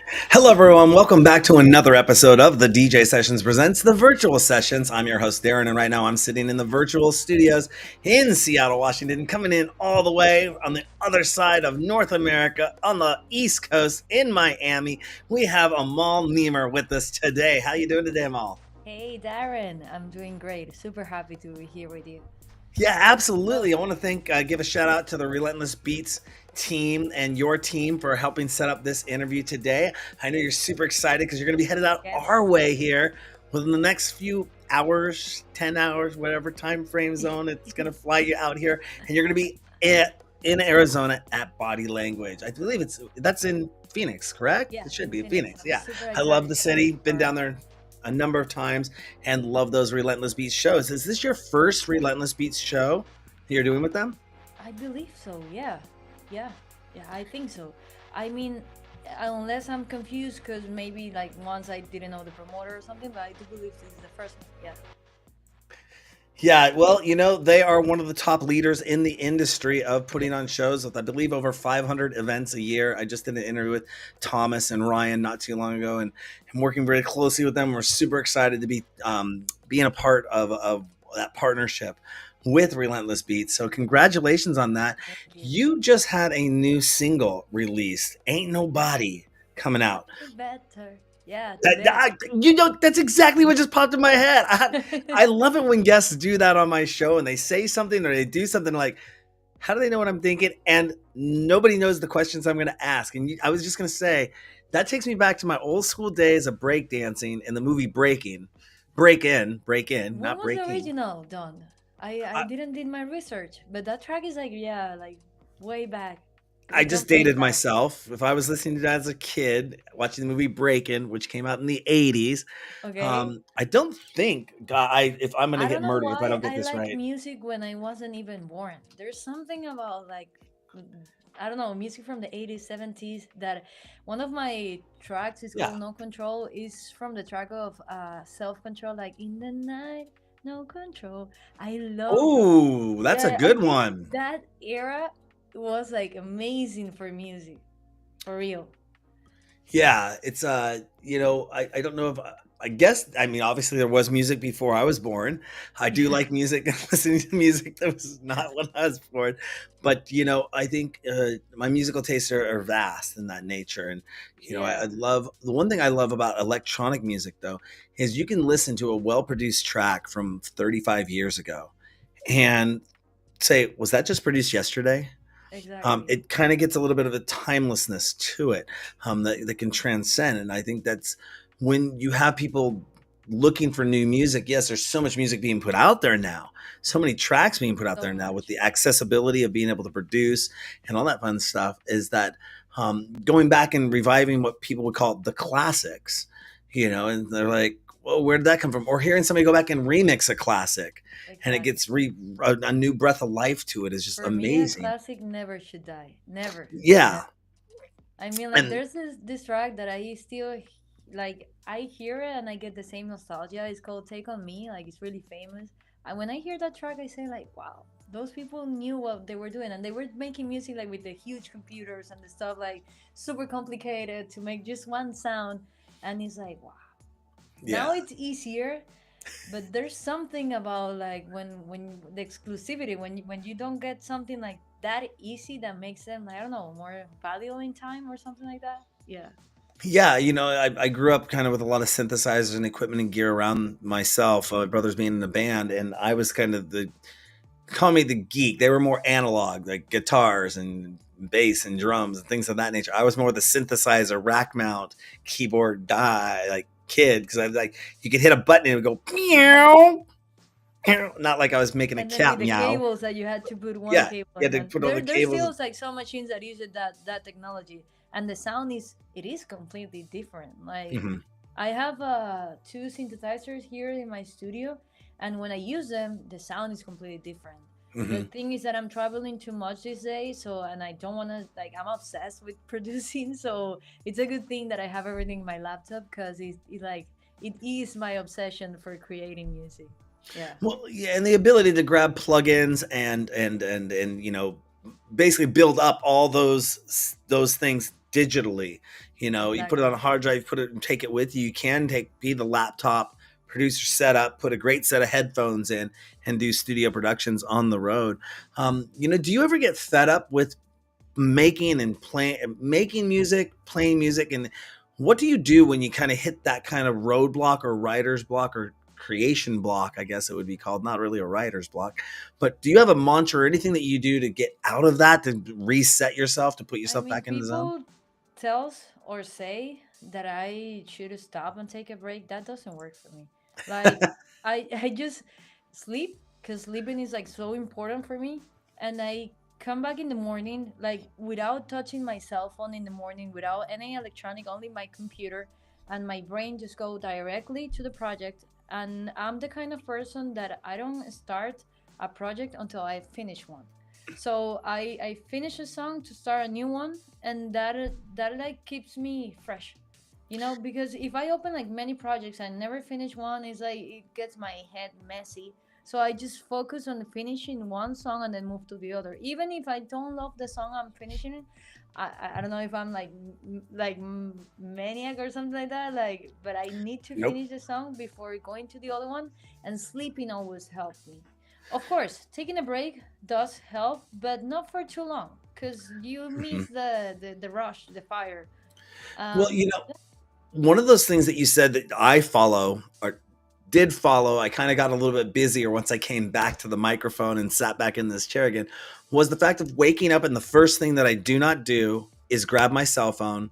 Hello, everyone. Welcome back to another episode of the DJ Sessions Presents the Virtual Sessions. I'm your host, Darren, and right now I'm sitting in the virtual studios in Seattle, Washington, coming in all the way on the other side of North America on the East Coast in Miami. We have Amal Nemer with us today. How you doing today, Amal? Hey Darren, I'm doing great. Super happy to be here with you. Yeah, absolutely. I want to give a shout out to the Relentless Beats team and your team for helping set up this interview today. I know you're super excited because you're going to be headed out our Yes. way here within the next few hours, 10 hours, whatever time frame zone it's going to fly you out here. And you're going to be in Arizona at Body Language. I believe that's in Phoenix, correct? Yeah, It should in be in Phoenix. Phoenix. I'm Yeah. super I love excited the to be city, been part of down it. there a number of times and love those Relentless Beats shows. Is this your first Relentless Beats show you're doing with them? I believe so. Yeah. Yeah. Yeah, I think so. I mean, unless I'm confused because maybe like once I didn't know the promoter or something, but I do believe this is the first one. Yeah. Yeah, well, they are one of the top leaders in the industry of putting on shows with, I believe, over 500 events a year. I just did an interview with Thomas and Ryan not too long ago, and I'm working very closely with them. We're super excited to be being a part of that partnership with Relentless Beats. So, congratulations on that. Thank you. You just had a new single released, Ain't Nobody, coming out. Better. Yeah, That, today. that- that's exactly what just popped in my head. I love it when guests do that on my show and they say something or they do something like, how do they know what I'm thinking? And nobody knows the questions I'm going to ask. And I was just going to say, that takes me back to my old school days of breakdancing in the movie Break In, When not was the Breaking. original done? I didn't did my research, but that track is like yeah, like way back. I It just goes way dated back. myself. If I was listening to that as a kid, watching the movie Breakin', which came out in the '80s, Okay. I don't think God, if I'm going to I get don't know murdered if I why don't get I this like right. music when I wasn't even born. There's something about like I don't know, music from the 80s, 70s that one of my tracks is Yeah. called No Control is from the track of Self Control like in the night, no control. I love Oh, that's a yeah, I good think one. that era was like amazing for music. For real. Yeah, it's I don't know if I guess I mean obviously there was music before I was born. I do Yeah. like music and listening to music that was not when I was born, but I think my musical tastes are vast in that nature, and I Yeah. love the one thing I love about electronic music though is you can listen to a well produced track from 35 years ago and say, was that just produced yesterday? Exactly. It kind of gets a little bit of a timelessness to it that can transcend. And I think that's when you have people looking for new music. Yes, there's so much music being put out there now, so many tracks being put out So there now with much. the accessibility of being able to produce and all that fun stuff. Is that going back and reviving what people would call the classics, and they're like, well, where did that come from? Or hearing somebody go back and remix a classic and it Exactly. gets a new breath of life to it is just For me, a amazing. classic never should die. Never. Yeah, Never. I mean, like, and there's this track that I still like. I hear it and I get the same nostalgia. It's called "Take on Me." Like, it's really famous. And when I hear that track, I say, like, wow, those people knew what they were doing, and they were making music like with the huge computers and the stuff like super complicated to make just one sound. And it's like, wow. yeah, Now it's easier, but there's something about like when the exclusivity when you don't get something like that easy that makes them I don't know more valuable in time or something like that. Yeah. yeah. I grew up kind of with a lot of synthesizers and equipment and gear around myself. My brothers being in the band, and I was kind of the call me the geek. They were more analog, like guitars and bass and drums and things of that nature. I was more the synthesizer, rack mount, keyboard die like kid because I was like you could hit a button and it would go meow. Not like I was making a And then with cat the meow. cables that you had to put one Yeah, cable you had and to then put all the there's cables. still like some machines that use that technology and the sound is it is completely different. Like Hmm. I have two synthesizers here in my studio, and when I use them, the sound is completely different. The Hmm. thing is that I'm traveling too much these days, so and I don't want to like I'm obsessed with producing, so it's a good thing that I have everything in my laptop because it like it is my obsession for creating music. Yeah, Well, yeah, and the ability to grab plugins and basically build up all those things digitally. You put it on Exactly. a hard drive, put it and take it with you. You can be the laptop producer setup, put a great set of headphones in, and do studio productions on the road. Do you ever get fed up with making music, playing music, and what do you do when you kind of hit that kind of roadblock or writer's block or creation block, I guess it would be called, not really a writer's block, but do you have a mantra or anything that you do to get out of that, to reset yourself, to put I yourself mean, back in the zone? people tells or say that I should stop and take a break. That doesn't work for me. Like I just sleep because sleeping is like so important for me, and I come back in the morning like without touching my cell phone in the morning, without any electronic, only my computer, and my brain just go directly to the project. And I'm the kind of person that I don't start a project until I finish one. So I finish a song to start a new one, and that like keeps me fresh, because if I open like many projects and never finish one, it's like it gets my head messy. So I just focus on finishing one song and then move to the other, even if I don't love the song I'm finishing. I don't know if I'm like maniac or something like that, like, but I need to Nope. finish the song before going to the other one. And sleeping always helped me. Of course, taking a break does help, but not for too long, because you Mhm. miss the rush, the fire. Well, Um, one of those things that you said that I follow or did follow, I kind of got a little bit busier once I came back to the microphone and sat back in this chair again, was the fact of waking up and the first thing that I do not do is grab my cell phone,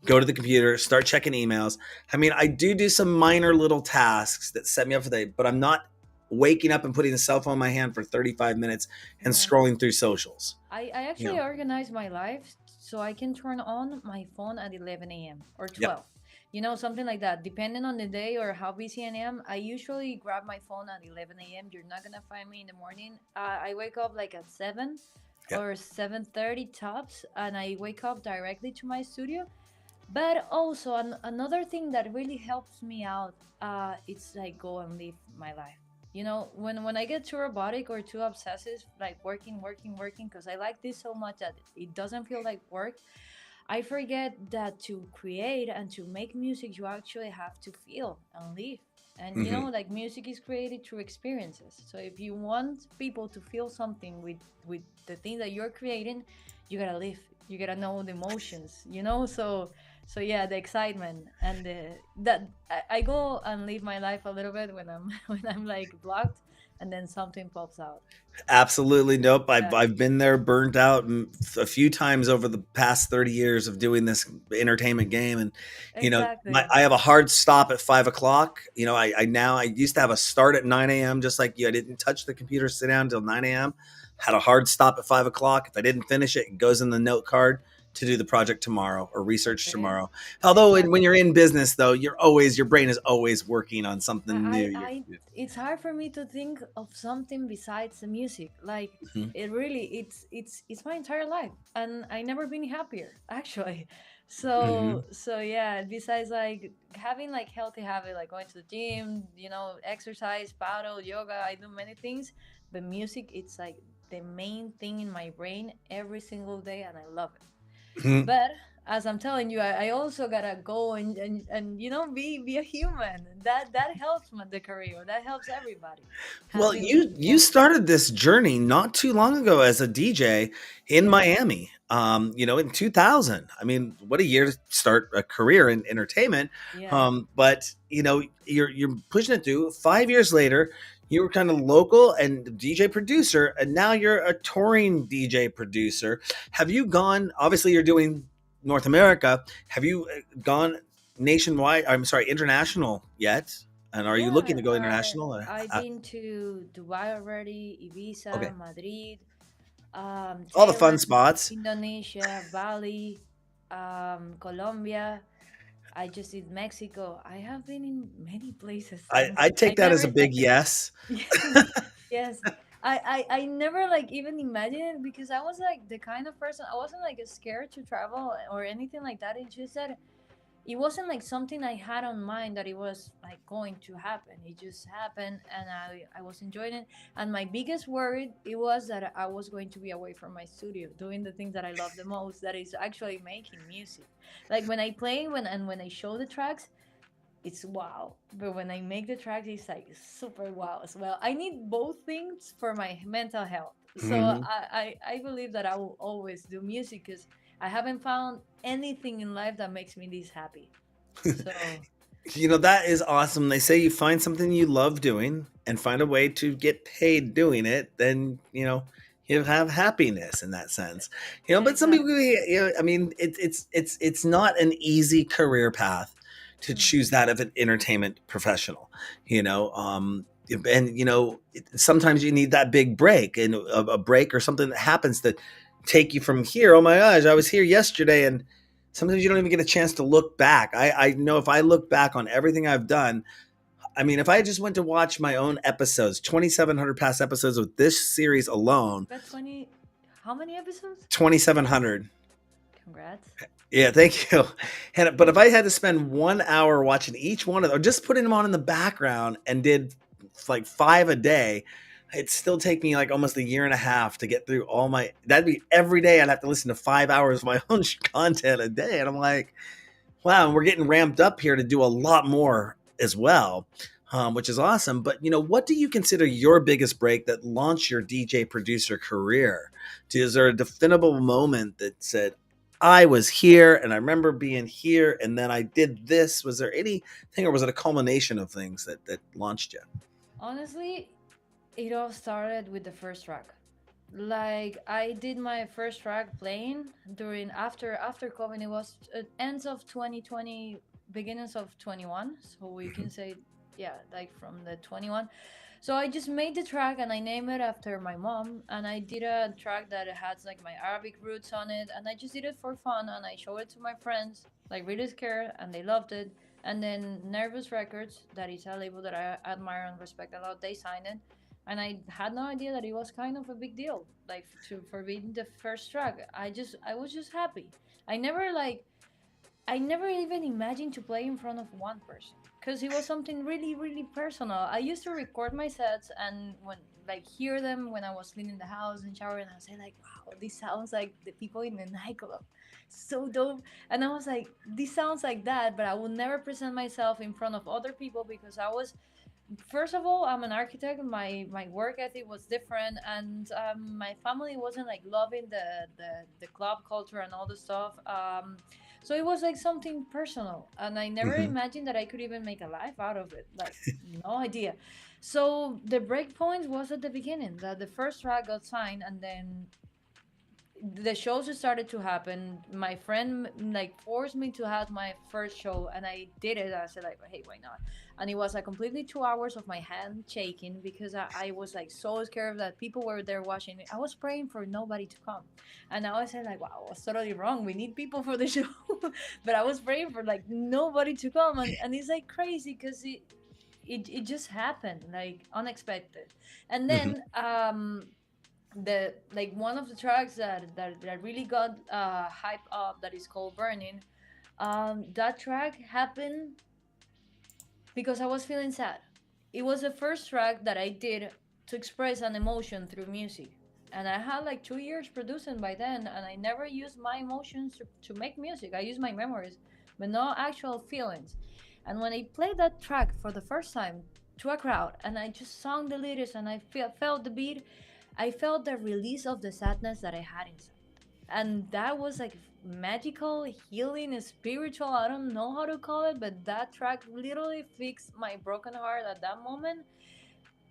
go to the computer, start checking emails. I mean, I do some minor little tasks that set me up for the day, but I'm not waking up and putting the cell phone in my hand for 35 minutes and yeah. scrolling through socials. I You actually know, organize my life so I can turn on my phone at 11 a.m. or yep. 12. Something like that. Depending on the day or how busy I am, I usually grab my phone at 11 a.m. You're not gonna find me in the morning. I wake up like at 7 Yep. or 7:30 tops, and I wake up directly to my studio. But also another thing that really helps me out, it's like go and live my life. When I get too robotic or too obsessive, like working, working, working, because I like this so much that it doesn't feel like work. I forget that to create and to make music, you actually have to feel and live. And Hmm. like music is created through experiences. So if you want people to feel something with the thing that you're creating, you gotta live. You gotta know the emotions. So yeah, the excitement and that I go and live my life a little bit when I'm when I'm like blocked, and then something pops out. Absolutely. Nope. I've, Yeah, I've been there, burnt out a few times over the past 30 years of doing this entertainment game. And, exactly. I have a hard stop at 5 o'clock. I used to have a start at 9 a.m. just like you. I didn't touch the computer, sit down until 9 a.m. Had a hard stop at 5 o'clock. If I didn't finish it, it goes in the note card to do the project tomorrow or research Okay. tomorrow. Although when Exactly. you're in business though, your brain is always working on something new. It's hard for me to think of something besides the music. Like Mhm. it really, it's my entire life, and I never been happier actually. So yeah. Besides like having like healthy habit, like going to the gym, exercise, paddle, yoga. I do many things, but music, it's like the main thing in my brain every single day, and I love it. Mhm. But as I'm telling you, I also gotta go and be a human. That helps my the career. That helps everybody Well, having you people. started this journey not too long ago as a DJ in Yeah, Miami. In 2000. I mean, what a year to start a career in entertainment. yeah, But you're pushing it through. 5 years later, you were kind of local and DJ producer, and now you're a touring DJ producer. Have you gone? Obviously, you're doing North America. Have you gone nationwide? I'm sorry, international yet? And are you looking yeah. to go international? I've been to Dubai already, Okay. Ibiza, Madrid, All the fun Thailand, spots. Indonesia, Bali, Colombia. I just did Mexico. I have been in many places, and I I take that as never a big yes. Yes, yes. I never like even imagined it, because I was like the kind of person, I wasn't like scared to travel or anything like that. It's just that it wasn't like something I had on mind that it was like going to happen. It just happened, and I was enjoying it. And my biggest worry it was that I was going to be away from my studio doing the things that I love the most, that is actually making music. Like when I play when I show the tracks, it's wow. But when I make the tracks, it's like super wow as well. I need both things for my mental health. So Hmm. I believe that I will always do music because I haven't found anything in life that makes me this happy. So That is awesome. They say you find something you love doing and find a way to get paid doing it, then you have happiness in that sense. But some people, exactly. I mean, it's not an easy career path to Mm. choose that of an entertainment professional. And sometimes you need that big break, and a break or something that happens to take you from here. Oh my gosh, I was here yesterday, and sometimes you don't even get a chance to look back. I know if I look back on everything I've done, I mean, if I just went to watch my own episodes, 2,700 past episodes of this series alone, You got 20, how many episodes? 2,700. Congrats. Yeah, thank you. But if I had to spend 1 hour watching each one of them, or just putting them on in the background and did like five a day, it'd still take me like almost a year and a half to get through all my. That'd be every day. I'd have to listen to 5 hours of my own content a day, and I'm like, wow, and we're getting ramped up here to do a lot more as well, which is awesome. But what do you consider your biggest break that launched your DJ producer career? Is there a definable moment that said, I was here and I remember being here and then I did this? Was there anything, or was it a culmination of things that launched you? Honestly, it all started with the first track. Like I did my first track playing during after COVID. It was ends of 2020, beginnings of 21. So we can say, yeah, like from the 21. So I just made the track and I named it after my mom. And I did a track that has like my Arabic roots on it. And I just did it for fun. And I showed it to my friends, like really scared, and they loved it. And then Nervous Records, that is a label that I admire and respect a lot, they signed it. And I had no idea that it was kind of a big deal, like for being the first track. I was just happy. I never like I never even imagined to play in front of one person because it was something really, really personal. I used to record my sets and when like hear them when I was cleaning the house and showering, and I was like, "Wow, this sounds like the people in the nightclub, so dope." And I was like, "This sounds like that," but I would never present myself in front of other people because I was first of all, I'm an architect. My work ethic was different, and my family wasn't like loving the club culture and all the stuff. So it was like something personal, and I never Hmm. imagined that I could even make a life out of it. Like no idea. So the break point was at the beginning that the first track got signed, and then the shows started to happen. My friend like forced me to have my first show, and I did it. I said like, hey, why not? And it was like completely 2 hours of my hand shaking because I was like so scared that people were there watching it. I was praying for nobody to come, and now I said like, wow, I was totally wrong. We need people for the show, but I was praying for like nobody to come, and it's like crazy because it just happened like unexpected, and Hmm. then the like one of the tracks that really got hype up, that is called Burning. That track happened because I was feeling sad. It was the first track that I did to express an emotion through music, and I had like 2 years producing by then, and I never used my emotions to make music. I used my memories but no actual feelings. And when I played that track for the first time to a crowd and I just sung the lyrics and I felt the beat, I felt the release of the sadness that I had inside. And that was like magical, healing, spiritual. I don't know how to call it, but that track literally fixed my broken heart at that moment.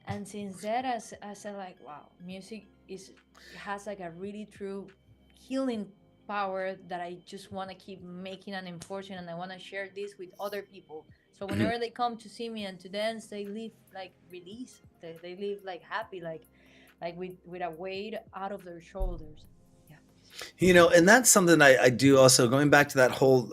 And since then, I said like, wow, music is has like a really true healing power that I just want to keep making and enforcing, and I want to share this with other people. So Hmm. whenever they come to see me and to dance, they leave like release. They leave like happy, like with a weight out of their shoulders. Yeah. And that's something I do also, going back to that whole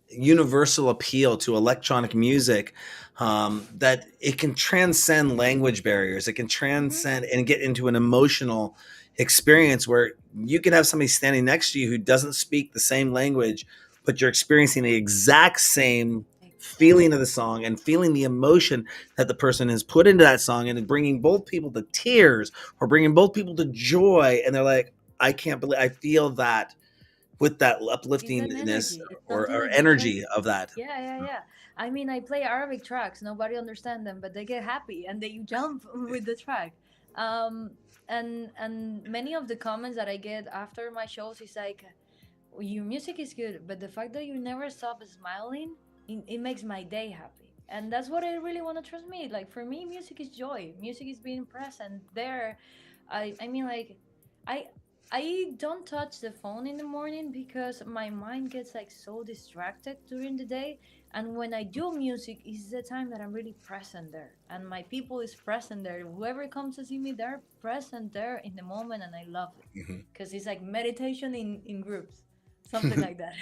universal appeal to electronic music, that it can transcend language barriers. It can Mm-hmm. transcend and get into an emotional experience where you can have somebody standing next to you who doesn't speak the same language, but you're experiencing the exact same feeling of Exactly. the song and feeling the emotion that the person has put into that song, and bringing both people to tears or bringing both people to joy. And they're like, I can't believe I feel that with that It's an upliftingness energy. It's or totally different. energy of that. Yeah, yeah, yeah. I mean, I play Arabic tracks. Nobody understand them, but they get happy and they jump with the track. Um, and many of the comments that I get after my shows is like, your music is good, but the fact that you never stop smiling, it makes my day happy. And that's what I really want to transmit. Like for me, music is joy. Music is being present there. I mean, like, I I don't touch the phone in the morning because my mind gets like so distracted during the day. And when I do music, is the time that I'm really present there, and my people is present there. Whoever comes to see me, they're present there in the moment, and I love it because it's like meditation in groups, something like that.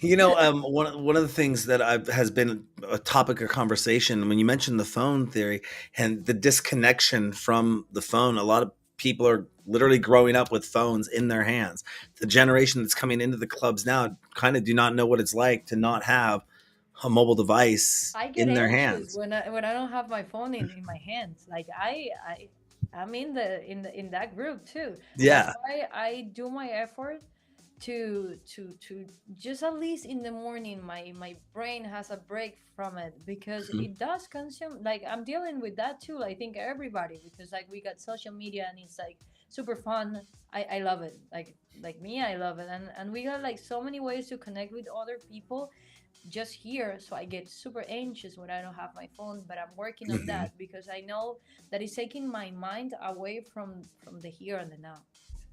One of the things that has been a topic of conversation when you mentioned the phone theory and the disconnection from the phone. A lot of people are literally growing up with phones in their hands. The generation that's coming into the clubs now kind of do not know what it's like to not have a mobile device I get in their anxious hands. when I don't have my phone in my hands. Like I'm in that group too. That's Yeah. why I do my effort to just at least in the morning my brain has a break from it, because Mhm. it does consume. Like I'm dealing with that too. I think everybody, because like we got social media and it's like super fun. I love it. Like me, I love it. And we got like so many ways to connect with other people just here. So I get super anxious when I don't have my phone, but I'm working on Mhm. that because I know that it's taking my mind away from the here and the now.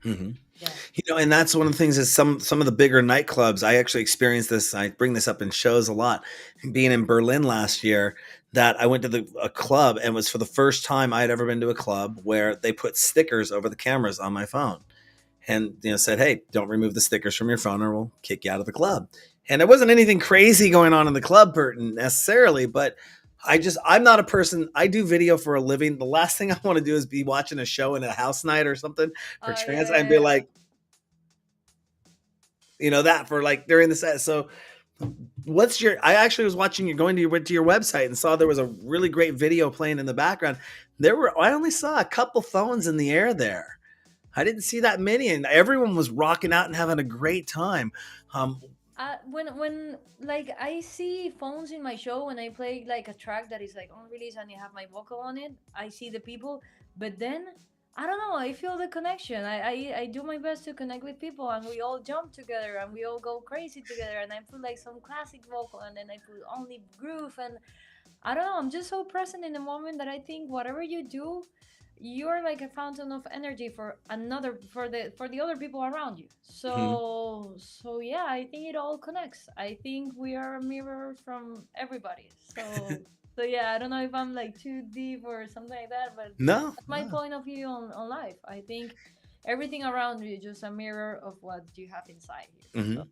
Mhm. Yeah. And that's one of the things is some of the bigger nightclubs. I actually experienced this. I bring this up in shows a lot. Being in Berlin last year, that I went to a club, and it was for the first time I had ever been to a club where they put stickers over the cameras on my phone, and said, "Hey, don't remove the stickers from your phone, or we'll kick you out of the club." And there wasn't anything crazy going on in the club necessarily, but I'm not a person. I do video for a living. The last thing I want to do is be watching a show in a house night or something for Oh trans yeah, and be yeah, like, that for like during the set. So what's your I actually was watching you going to went to your website and saw there was a really great video playing in the background. I only saw a couple phones in the air there. I didn't see that many, and everyone was rocking out and having a great time. Um, when like I see phones in my show when I play like a track that is like unreleased and you have my vocal on it, I see the people, but then I don't know, I feel the connection. I do my best to connect with people, and we all jump together and we all go crazy together, and I put like some classic vocal and then I put only groove, and I don't know. I'm just so present in the moment that I think whatever you do, you're like a fountain of energy for another for the other people around you. mhm. So yeah, I think it all connects. I think we are a mirror from everybody. So yeah, I don't know if I'm like too deep or something like that, but No, that's my no. point of view on life. I think everything around you is just a mirror of what you have inside you. So Mhm.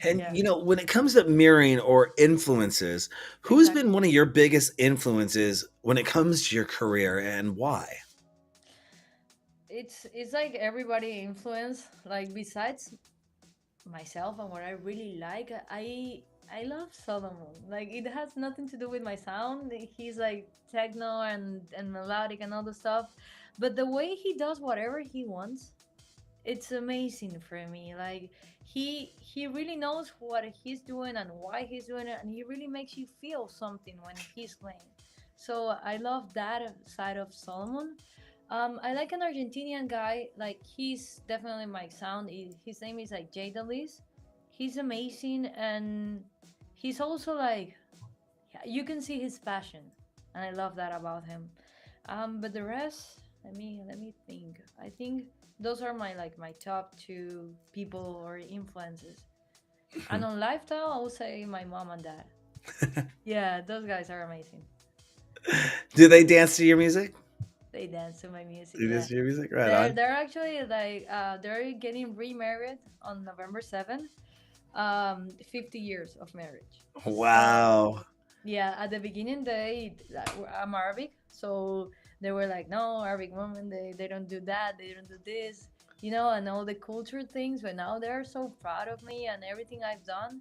And yeah, when it comes to mirroring or influences, who's exactly. been one of your biggest influences when it comes to your career, and why? It's like everybody influence. Like besides myself and what I really like, I love Solomon. Like it has nothing to do with my sound. He's like techno and melodic and all the stuff, but the way he does whatever he wants, it's amazing for me. Like he really knows what he's doing and why he's doing it, and he really makes you feel something when he's playing. So I love that side of Solomon. I like an Argentinian guy. Like he's definitely my sound. His name is like Jay Delis. He's amazing, and he's also like, yeah, you can see his passion, and I love that about him. But the rest, let me think. I think those are my top two people or influences. And on lifestyle, I would say my mom and dad. Yeah, those guys are amazing. Do they dance to your music? They dance to my music. They Yeah, dance to your music? Right they're on. they're actually like they're getting remarried on November 7th. 50 years of marriage. So Wow. yeah, at the beginning I'm Arabic, so they were like, no, Arabic women, they don't do that, they don't do this. and all the culture things. But now they're so proud of me and everything I've done.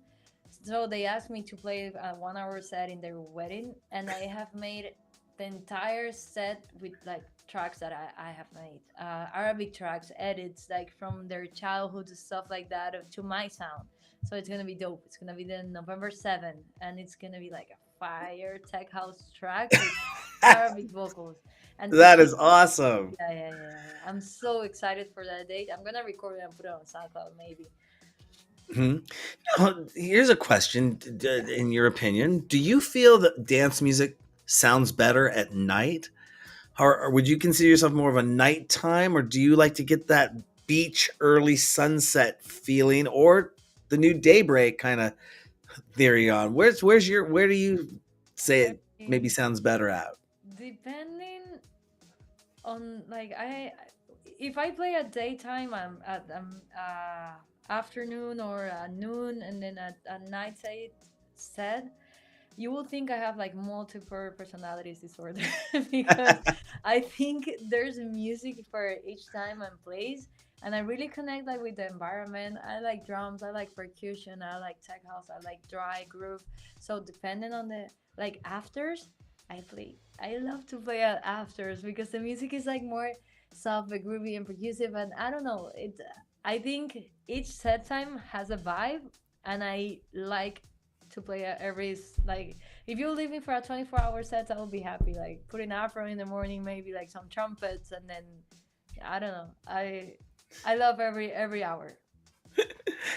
So they asked me to play a 1 hour set in their wedding, and I have made the entire set with like tracks that I have made, Arabic tracks, edits like from their childhood stuff like that to my sound. So it's gonna be dope. It's gonna be the November 7th, and it's gonna be like a fire tech house track with Arabic vocals. And That is awesome. yeah, yeah, yeah, yeah. I'm so excited for that date. I'm gonna record it and put it on SoundCloud maybe. Mhm. Now, here's a question. In your opinion, do you feel that dance music sounds better at night? Or would you consider yourself more of a nighttime, or do you like to get that beach early sunset feeling, or the new daybreak kind of theory on? Where do you say I it maybe mean, sounds better at? depending on like if I play at daytime, I'm at afternoon or noon, and then at night say said, you will think I have like multiple personalities disorder because I think there's music for each time and place, and I really connect like with the environment. I like drums, I like percussion, I like tech house, I like dry groove. So depending on the like afters, I love to play at afters because the music is like more soft, but groovy and percussive, and I don't know. I think each set time has a vibe, and I like to play at like if you leave me for a 24-hour set, I will be happy. Like putting afro in the morning, maybe like some trumpets, and then I don't know. I love every hour.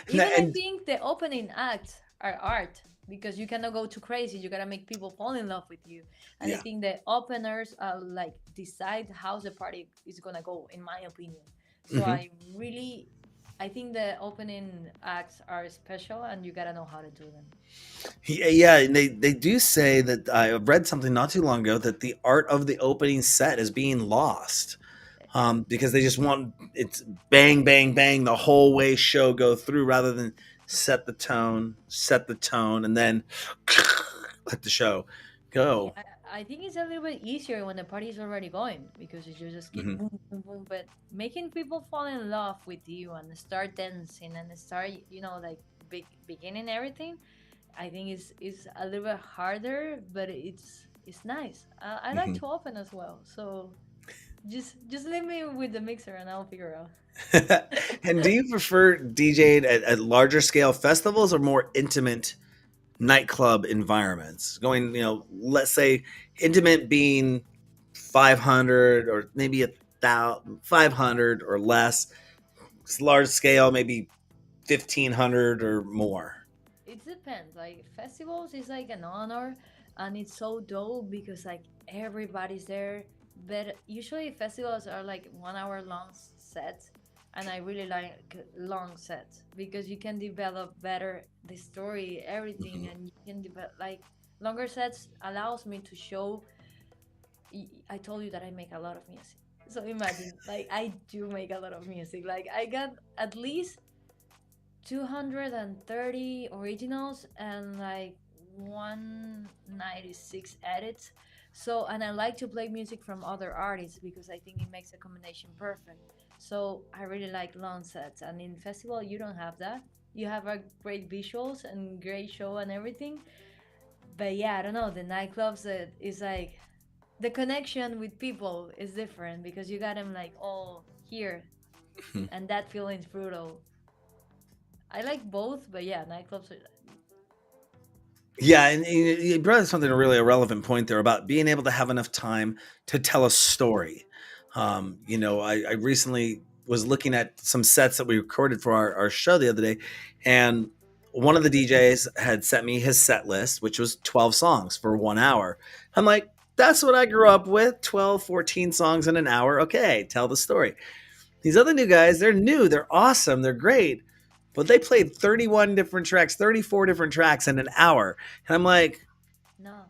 Even I And think the opening acts are art because you cannot go too crazy. You gotta make people fall in love with you, and I yeah. think the openers like decide how the party is gonna go, in my opinion. So Hmm. I think the opening acts are special, and you gotta know how to do them. Yeah, and they do say that I read something not too long ago that the art of the opening set is being lost, because they just want it's bang, bang, bang the whole way show go through rather than set the tone, and then let the show Yeah, go. I think it's a little bit easier when the party is already going because you just keep Hmm. boom, boom, boom. But making people fall in love with you and start dancing and start, like beginning everything, I think is a little bit harder, but it's nice. I like Hmm. to open as well, so just leave me with the mixer and I'll figure out. And do you prefer DJing at larger scale festivals or more intimate nightclub environments? Going, let's say intimate being 500 or maybe 1,500 or less. Large scale, maybe 1,500 or more. It depends. Like festivals is like an honor, and it's so dope because like everybody's there. But usually festivals are like 1 hour long sets, and I really like long sets because you can develop better the story, everything, Mhm. and you can develop like longer sets allows me to show. I told you that I make a lot of music, so imagine like I do make a lot of music. Like I got at least 230 originals and like 196 edits. So, and I like to play music from other artists because I think it makes a combination perfect. So, I really like long sets. And in festival, you don't have that. You have a great visuals and great show and everything. But yeah, I don't know. The nightclubs is like the connection with people is different because you got them like all here, and that feeling's brutal. I like both, but yeah, nightclubs are. Yeah, and you brought up something really a relevant point there about being able to have enough time to tell a story. I recently was looking at some sets that we recorded for our show the other day, and one of the DJs had sent me his set list, which was 12 songs for 1 hour. I'm like, that's what I grew up with, 12, 14 songs in an hour. Okay, tell the story. These other new guys, they're new, they're awesome, they're great, but they played 31 different tracks, 34 different tracks in an hour. And I'm like, No,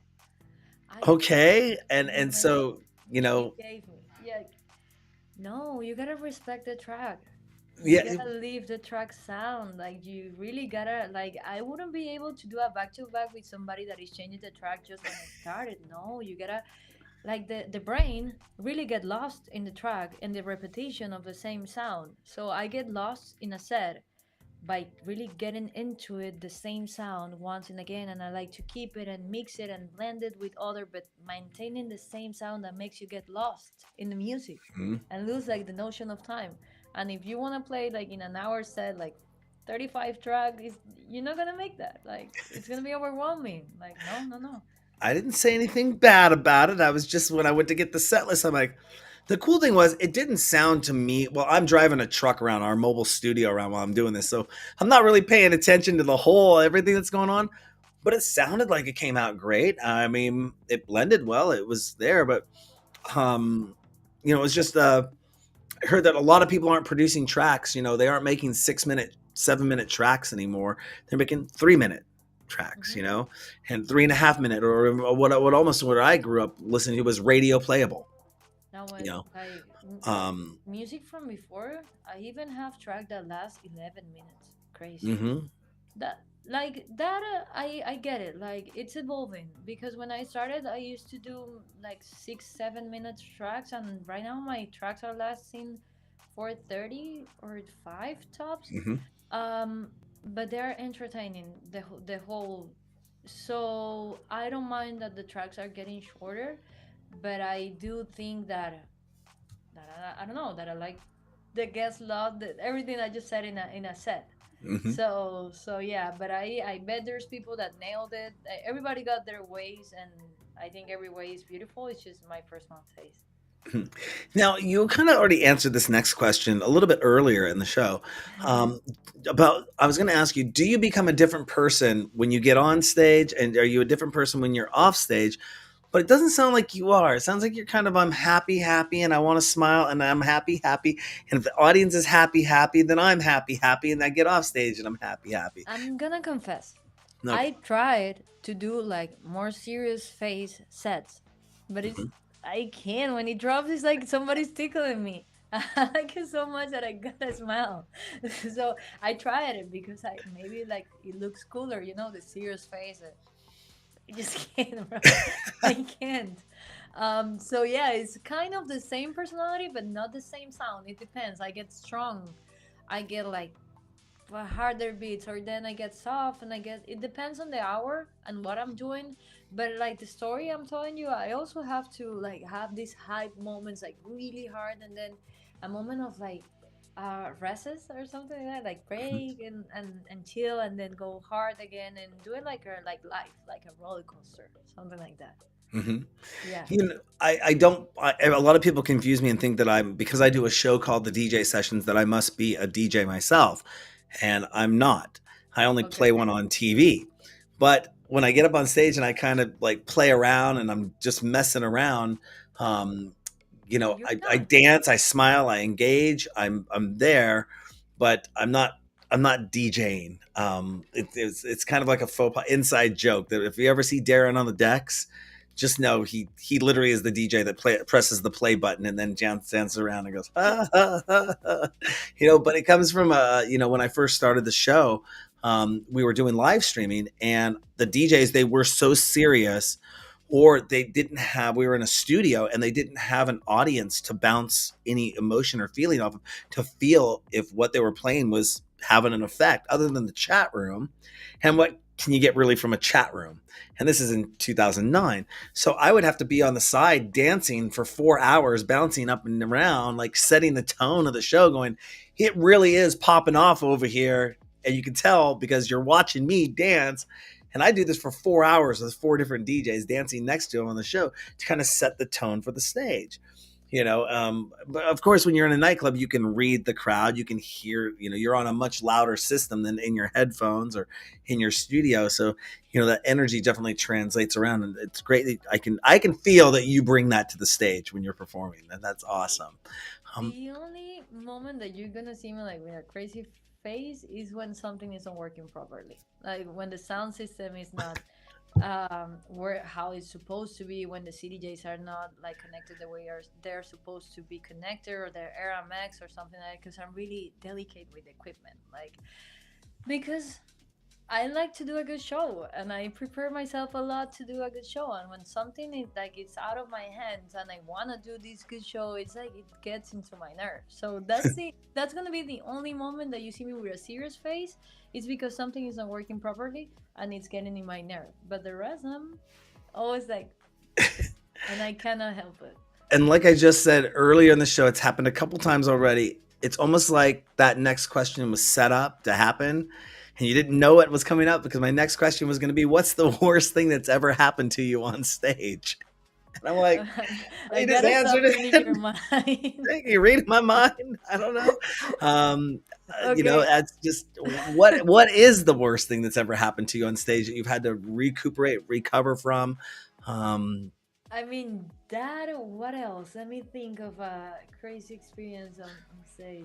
I okay. And when so, you he know, gave me, yeah, no, you gotta respect the track. You yeah, gotta leave the track sound. Like you really gotta like. I wouldn't be able to do a back to back with somebody that is changing the track just when I started. No, you gotta. like the brain really get lost in the track and the repetition of the same sound. So I get lost in a set by really getting into it, the same sound once and again, and I like to keep it and mix it and blend it with other, but maintaining the same sound that makes you get lost in the music Mhm. and lose like the notion of time. And if you want to play like in an hour set, like 35 track is, you're not gonna make that. Like it's gonna be overwhelming. Like no, no, no. I didn't say anything bad about it. I was just when I went to get the set list, I'm like, the cool thing was it didn't sound to me. Well, I'm driving a truck around our mobile studio around while I'm doing this, so I'm not really paying attention to the whole everything that's going on. But it sounded like it came out great. I mean, it blended well. It was there, but um, it was just I heard that a lot of people aren't producing tracks. They aren't making 6 minute, 7 minute tracks anymore. They're making 3 minute tracks, Hmm. and 3.5 minute, or what almost what I grew up listening to was radio playable. Now You when know, like um, music from before, I even have track that lasts 11 minutes. Crazy. mm-hmm, That like that I get it, like it's evolving, because when I started I used to do like 6 7 minutes tracks, and right now my tracks are lasting for 30 or 5 tops. mm-hmm, um but they're entertaining the whole. So I don't mind that the tracks are getting shorter, but I do think that I don't know, that I like the guest love that everything I just said in a set. mm-hmm. So yeah, but I bet there's people that nailed it. Everybody got their ways, and I think every way is beautiful. It's just my personal taste. Now, you kind of already answered this next question a little bit earlier in the show. Um, I was going to ask you, do you become a different person when you get on stage, and are you a different person when you're off stage? But it doesn't sound like you are. It sounds like you're kind of, I'm happy, happy, and I want to smile, and I'm happy, happy. And if the audience is happy, happy, then I'm happy, happy, and I get off stage and I'm happy, happy. I'm gonna confess, Okay. I tried to do like more serious face sets, but it's Mhm. I can't. When it drops, it's like somebody's tickling me. I like it so much that I gotta smile. So I tried it because I maybe like it looks cooler, the serious face. I just can't, bro. I can't. So yeah, it's kind of the same personality, but not the same sound. It depends. I get strong. I get like harder beats, or then I get soft, and I get. It depends on the hour and what I'm doing. But like the story I'm telling you, I also have to like have these hype moments, like really hard, and then a moment of like rests or something like that, like break and chill, and then go hard again and do it like a like life, like a roller coaster, something like that. Mhm. Yeah. I don't. A lot of people confuse me and think that I'm, because I do a show called the DJ Sessions, that I must be a DJ myself, and I'm not. I only play Okay. one on TV. But when I get up on stage and I kind of like play around and I'm just messing around, um, You're I not. dance, I smile, I engage, I'm there, but I'm not DJing. It's kind of like a inside joke that if you ever see Darren on the decks, just know he literally is the DJ that presses the play button and then dances around and goes ha, ha, ha, ha. But it comes from when I first started the show, we were doing live streaming, and the DJs, they were so serious, or they didn't have, we were in a studio and they didn't have an audience to bounce any emotion or feeling off of, to feel if what they were playing was having an effect other than the chat room. And what can you get really from a chat room? And this is in 2009. So I would have to be on the side dancing for 4 hours, bouncing up and around, like setting the tone of the show, going, it really is popping off over here. And you can tell because you're watching me dance. And I do this for 4 hours with four different DJs dancing next to him on the show to kind of set the tone for the stage. But of course, when you're in a nightclub, you can read the crowd, you can hear, you're on a much louder system than in your headphones or in your studio. So, that energy definitely translates around, and it's great that I can feel that you bring that to the stage when you're performing, and that's awesome. Um, The only moment that you're gonna see me like with a crazy face is when something isn't working properly. Like when the sound system is not where how it's supposed to be, when the CDJs are not like connected the way they're supposed to be connected, or their AirMX or something like that, because I'm really delicate with equipment. Like because I like to do a good show, and I prepare myself a lot to do a good show. And when something is like it's out of my hands, and I want to do this good show, it's like it gets into my nerves. So that's gonna be the only moment that you see me with a serious face. It's because something is not working properly, and it's getting in my nerve. But the rest, I'm always like, good, and I cannot help it. And like I just said earlier in the show, it's happened a couple times already. It's almost like that next question was set up to happen and you didn't know it was coming up, because my next question was going to be, what's the worst thing that's ever happened to you on stage? And I'm like, I he just gotta answered stop reading it. your mind. You read my mind. I don't know. Okay, That's just, what is the worst thing that's ever happened to you on stage that you've had to recuperate, recover from? Um, I mean, that or what else? Let me think of a crazy experience on stage.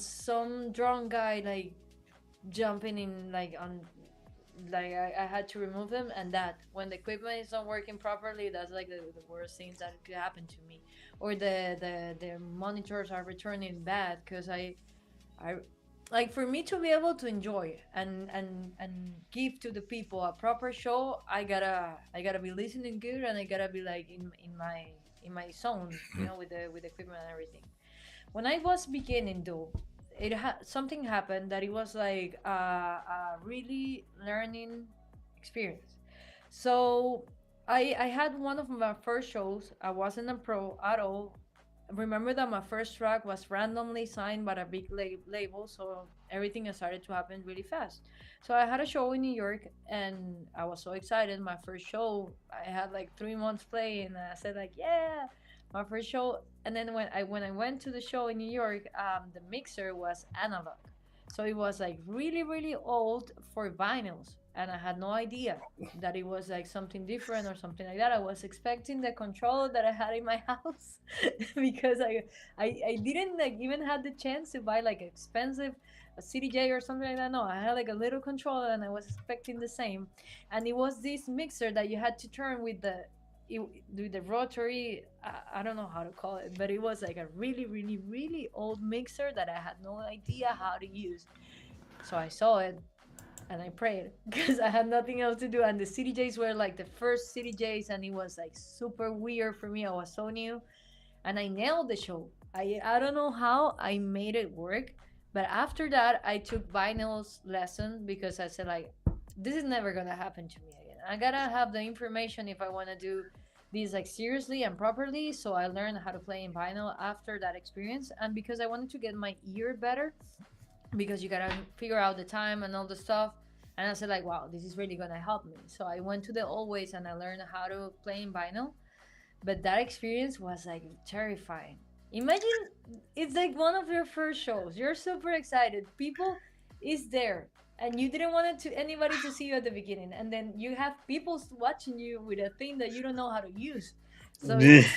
Some drunk guy like jumping in like on like I had to remove him, and that when the equipment is not working properly, that's like the worst things that could happen to me. Or the monitors are returning bad because I like for me to be able to enjoy and give to the people a proper show. I gotta be listening good, and I gotta be like in my zone, with the equipment and everything. When I was beginning though, something happened that it was like a really learning experience. So I had one of my first shows. I wasn't a pro at all. Remember that my first track was randomly signed by a big label, so everything started to happen really fast. So I had a show in New York, and I was so excited. My first show, I had like 3 months play, and I said like, yeah, my first show. And then when I went to the show in New York, the mixer was analog, so it was like really really old for vinyls, and I had no idea that it was like something different or something like that. I was expecting the controller that I had in my house because I didn't like even had the chance to buy like expensive a CDJ or something like that. No, I had like a little controller, and I was expecting the same. And it was this mixer that you had to turn with it, with the rotary. I don't know how to call it, but it was like a really really really old mixer that I had no idea how to use. So I saw it, and I prayed because I had nothing else to do. And the CDJs were like the first CDJs, and it was like super weird for me. I was so new, and I nailed the show. I don't know how I made it work, but after that I took vinyls lesson because I said like, this is never gonna happen to me again. I gotta have the information if I want to do these like seriously and properly. So I learned how to play in vinyl after that experience, and because I wanted to get my ear better, because you gotta figure out the time and all the stuff. And I said like, wow, this is really gonna help me. So I went to the Always, and I learned how to play in vinyl. But that experience was like terrifying. Imagine it's like one of your first shows. You're super excited. People is there, and you didn't want it to anybody to see you at the beginning, and then you have people watching you with a thing that you don't know how to use. So it's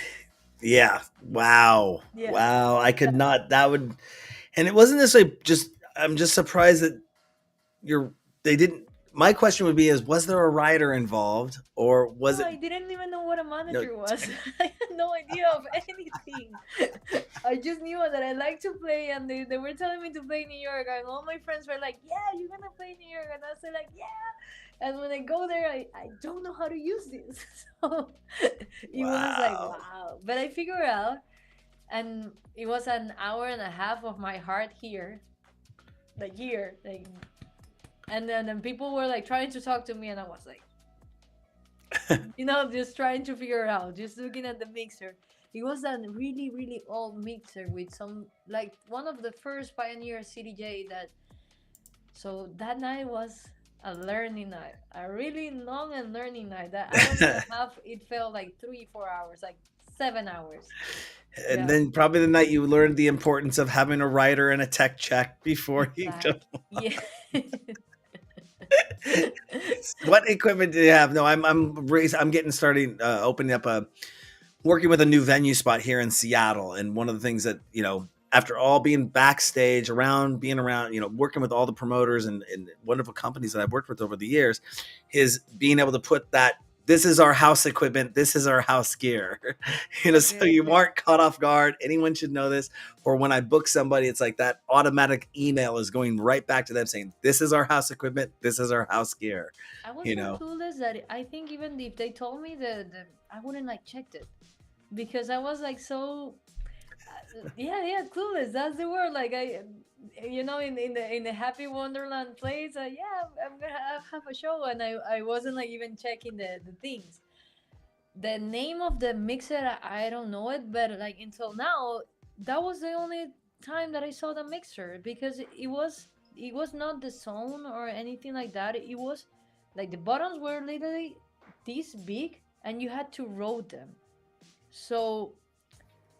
yeah. Wow. yeah. Wow. I could That, not, that would, and it wasn't this like just, I'm just surprised that you're, they didn't, my question would be is, was there a writer involved or was no, it, I didn't even know what a you know, manager was. I had no idea of anything. I just knew that I like to play, and they were telling me to play New York, and all my friends were like, "Yeah, you're gonna play New York," and I said like, "Yeah." And when I go there, I don't know how to use this, so it was like wow. wow. But I figured out, and it was an hour and a half of my heart here, like here, like, and then people were like trying to talk to me, and I was like, just trying to figure it out, just looking at the mixer. It was a really, really old mixer with some, like, one of the first Pioneer CDJ that. So that night was a learning night, a really long and learning night. That hour and a half, it felt like 3, 4 hours, like 7 hours. And Yeah, then probably the night you learned the importance of having a writer and a tech check before you go. exactly. Yeah. What equipment do you have? No, I'm getting starting, opening up a, working with a new venue spot here in Seattle. And one of the things that, after all being backstage around, being around, working with all the promoters and wonderful companies that I've worked with over the years, is being able to put that this is our house equipment, this is our house gear. So Okay, you okay. aren't caught off guard. Anyone should know this. Or when I book somebody, it's like that automatic email is going right back to them saying, this is our house equipment, this is our house gear. I was you so know clueless that I think even if they told me the I wouldn't like checked it because I was like so yeah, yeah, clueless. That's the word. Like in the Happy Wonderland place. Yeah, I'm gonna have a show, and I wasn't like even checking the things. The name of the mixer, I don't know it, but like until now, that was the only time that I saw the mixer because it was not the zone or anything like that. It was like the buttons were literally this big, and you had to roll them. So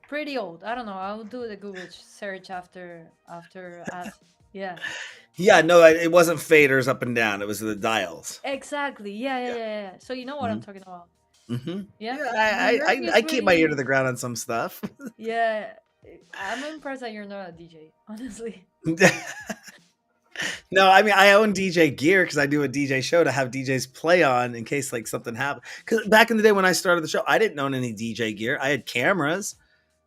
pretty old. I don't know. I'll do the Google search after us. Yeah. yeah, no, it wasn't faders up and down, it was the dials. Exactly. Yeah, yeah, Yeah. yeah, yeah. So you know what I'm Hmm. talking about. Hmm. Yeah. Yeah, New York I is keep my ear to really the ground on some stuff. yeah. I'm impressed that you're not a DJ, honestly. No, I mean I own DJ gear because I do a DJ show to have DJs play on in case like something happened. Because back in the day when I started the show, I didn't own any DJ gear. I had cameras.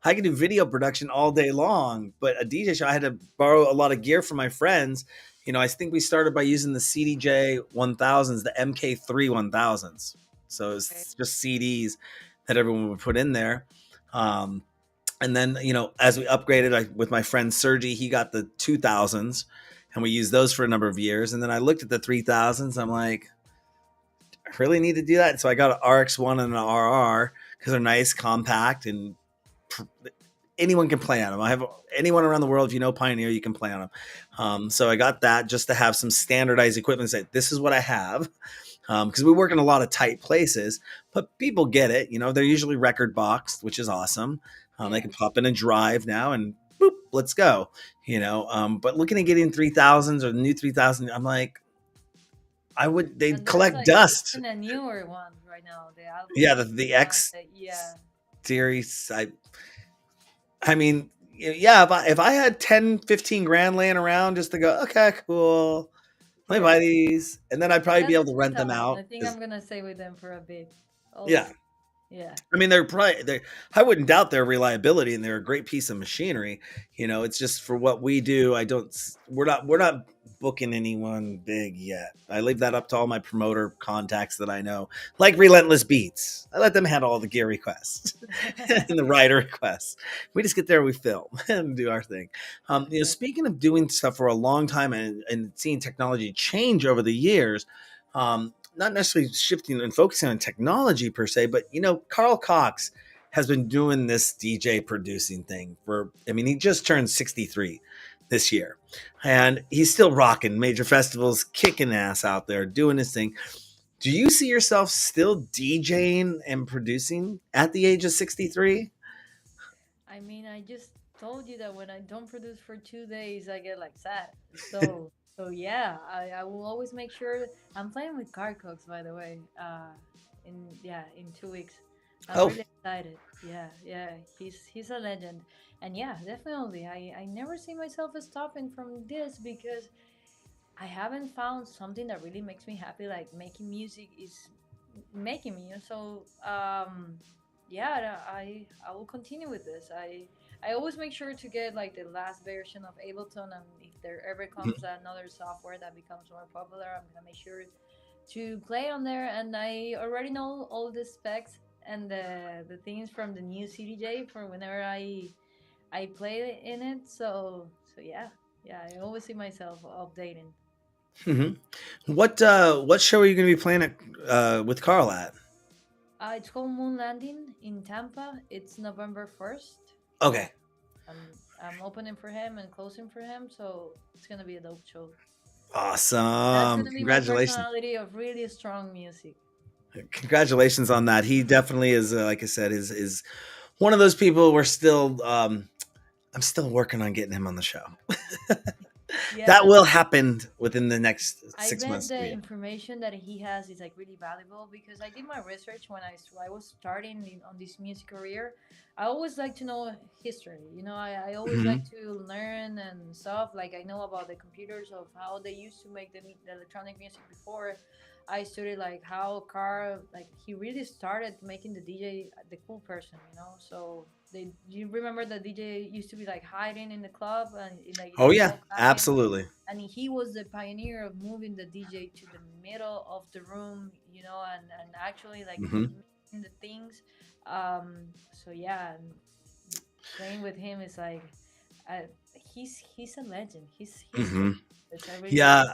I could do video production all day long, but a DJ show, I had to borrow a lot of gear from my friends. I think we started by using the CDJ 1000s, the MK3 1000s. So Okay. it's just CDs that everyone would put in there. Um, and then, as we upgraded, with my friend Sergi, he got the 2000s and we used those for a number of years. And then I looked at the 3000s. I'm like, I really need to do that. So I got an RX1 and an RR because they're nice, compact, and anyone can play on them. I have anyone around the world. If you know Pioneer, you can play on them. So I got that just to have some standardized equipment. Say this is what I have, because we work in a lot of tight places. But people get it. They're usually record boxed, which is awesome. They Yeah. can pop in a drive now and boop, let's go. But looking at getting 3000s or the new 3000, I'm like, I would. They'd And there's collect like dust. even a newer one right now, the Yeah, album the one. X Yeah. series. I mean, yeah, if I had 10, 15 grand laying around just to go, okay, cool, let me Yeah. buy these, and then I'd probably Yeah, be able the to rent them 2000. out. I think I'm 'Cause, gonna stay with them for a bit. yeah, Also. Yeah. I mean, I wouldn't doubt their reliability, and they're a great piece of machinery. It's just for what we do. I don't. We're not booking anyone big yet. I leave that up to all my promoter contacts that I know, like Relentless Beats. I let them handle all the gear requests and the rider requests. We just get there, we film, and do our thing. Okay. Speaking of doing stuff for a long time and seeing technology change over the years. Not necessarily shifting and focusing on technology per se, but Carl Cox has been doing this DJ producing thing I mean, he just turned 63 this year and he's still rocking major festivals, kicking ass out there, doing his thing. Do you see yourself still DJing and producing at the age of 63? I mean, I just told you that when I don't produce for 2 days, I get like sad. So yeah, I will always make sure I'm playing with Carcox, by the way. In 2 weeks, I'm Oh, really excited. Yeah, yeah, he's a legend, and yeah, definitely. I never see myself stopping from this because I haven't found something that really makes me happy. Like making music is making me. So yeah, I will continue with this. I always make sure to get like the last version of Ableton, and if there ever comes another software that becomes more popular, I'm gonna make sure to play on there. And I already know all the specs and the things from the new CDJ for whenever I play in it. So yeah, yeah, I always see myself updating. mhm. What show are you going to be playing with Carl at? It's called Moon Landing in Tampa. It's November 1st. Okay, I'm opening for him and closing for him, so it's gonna be a dope show. That's awesome! gonna be my Congratulations. personality of really strong music. Congratulations on that. He definitely is, like I said, is one of those people. I'm still working on getting him on the show. That Yeah, will happen within the next I 6 months bet to a the year. information that he has is like really valuable because I did my research when I was starting on this music career. I always like to know history. I always like Hmm. to learn and stuff. Like I know about the computers of how they used to make the electronic music before. I studied like how Carl, like he really started making the DJ the cool person. So you remember the DJ used to be like hiding in the club and like in Oh a yeah, small cabin, absolutely. and he was the pioneer of moving the DJ to the middle of the room, and actually like Hmm. making the things. So yeah, and playing with him is like, uh, he's a legend. He's Hmm. great. It's a Yeah, really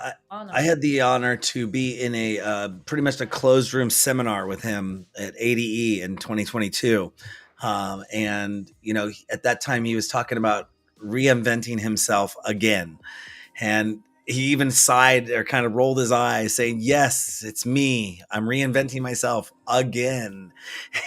I honor. had the honor to be in a pretty much a closed room seminar with him at ADE in 2022, and at that time he was talking about reinventing himself again. And he even sighed or kind of rolled his eyes, saying, "Yes, it's me. I'm reinventing myself again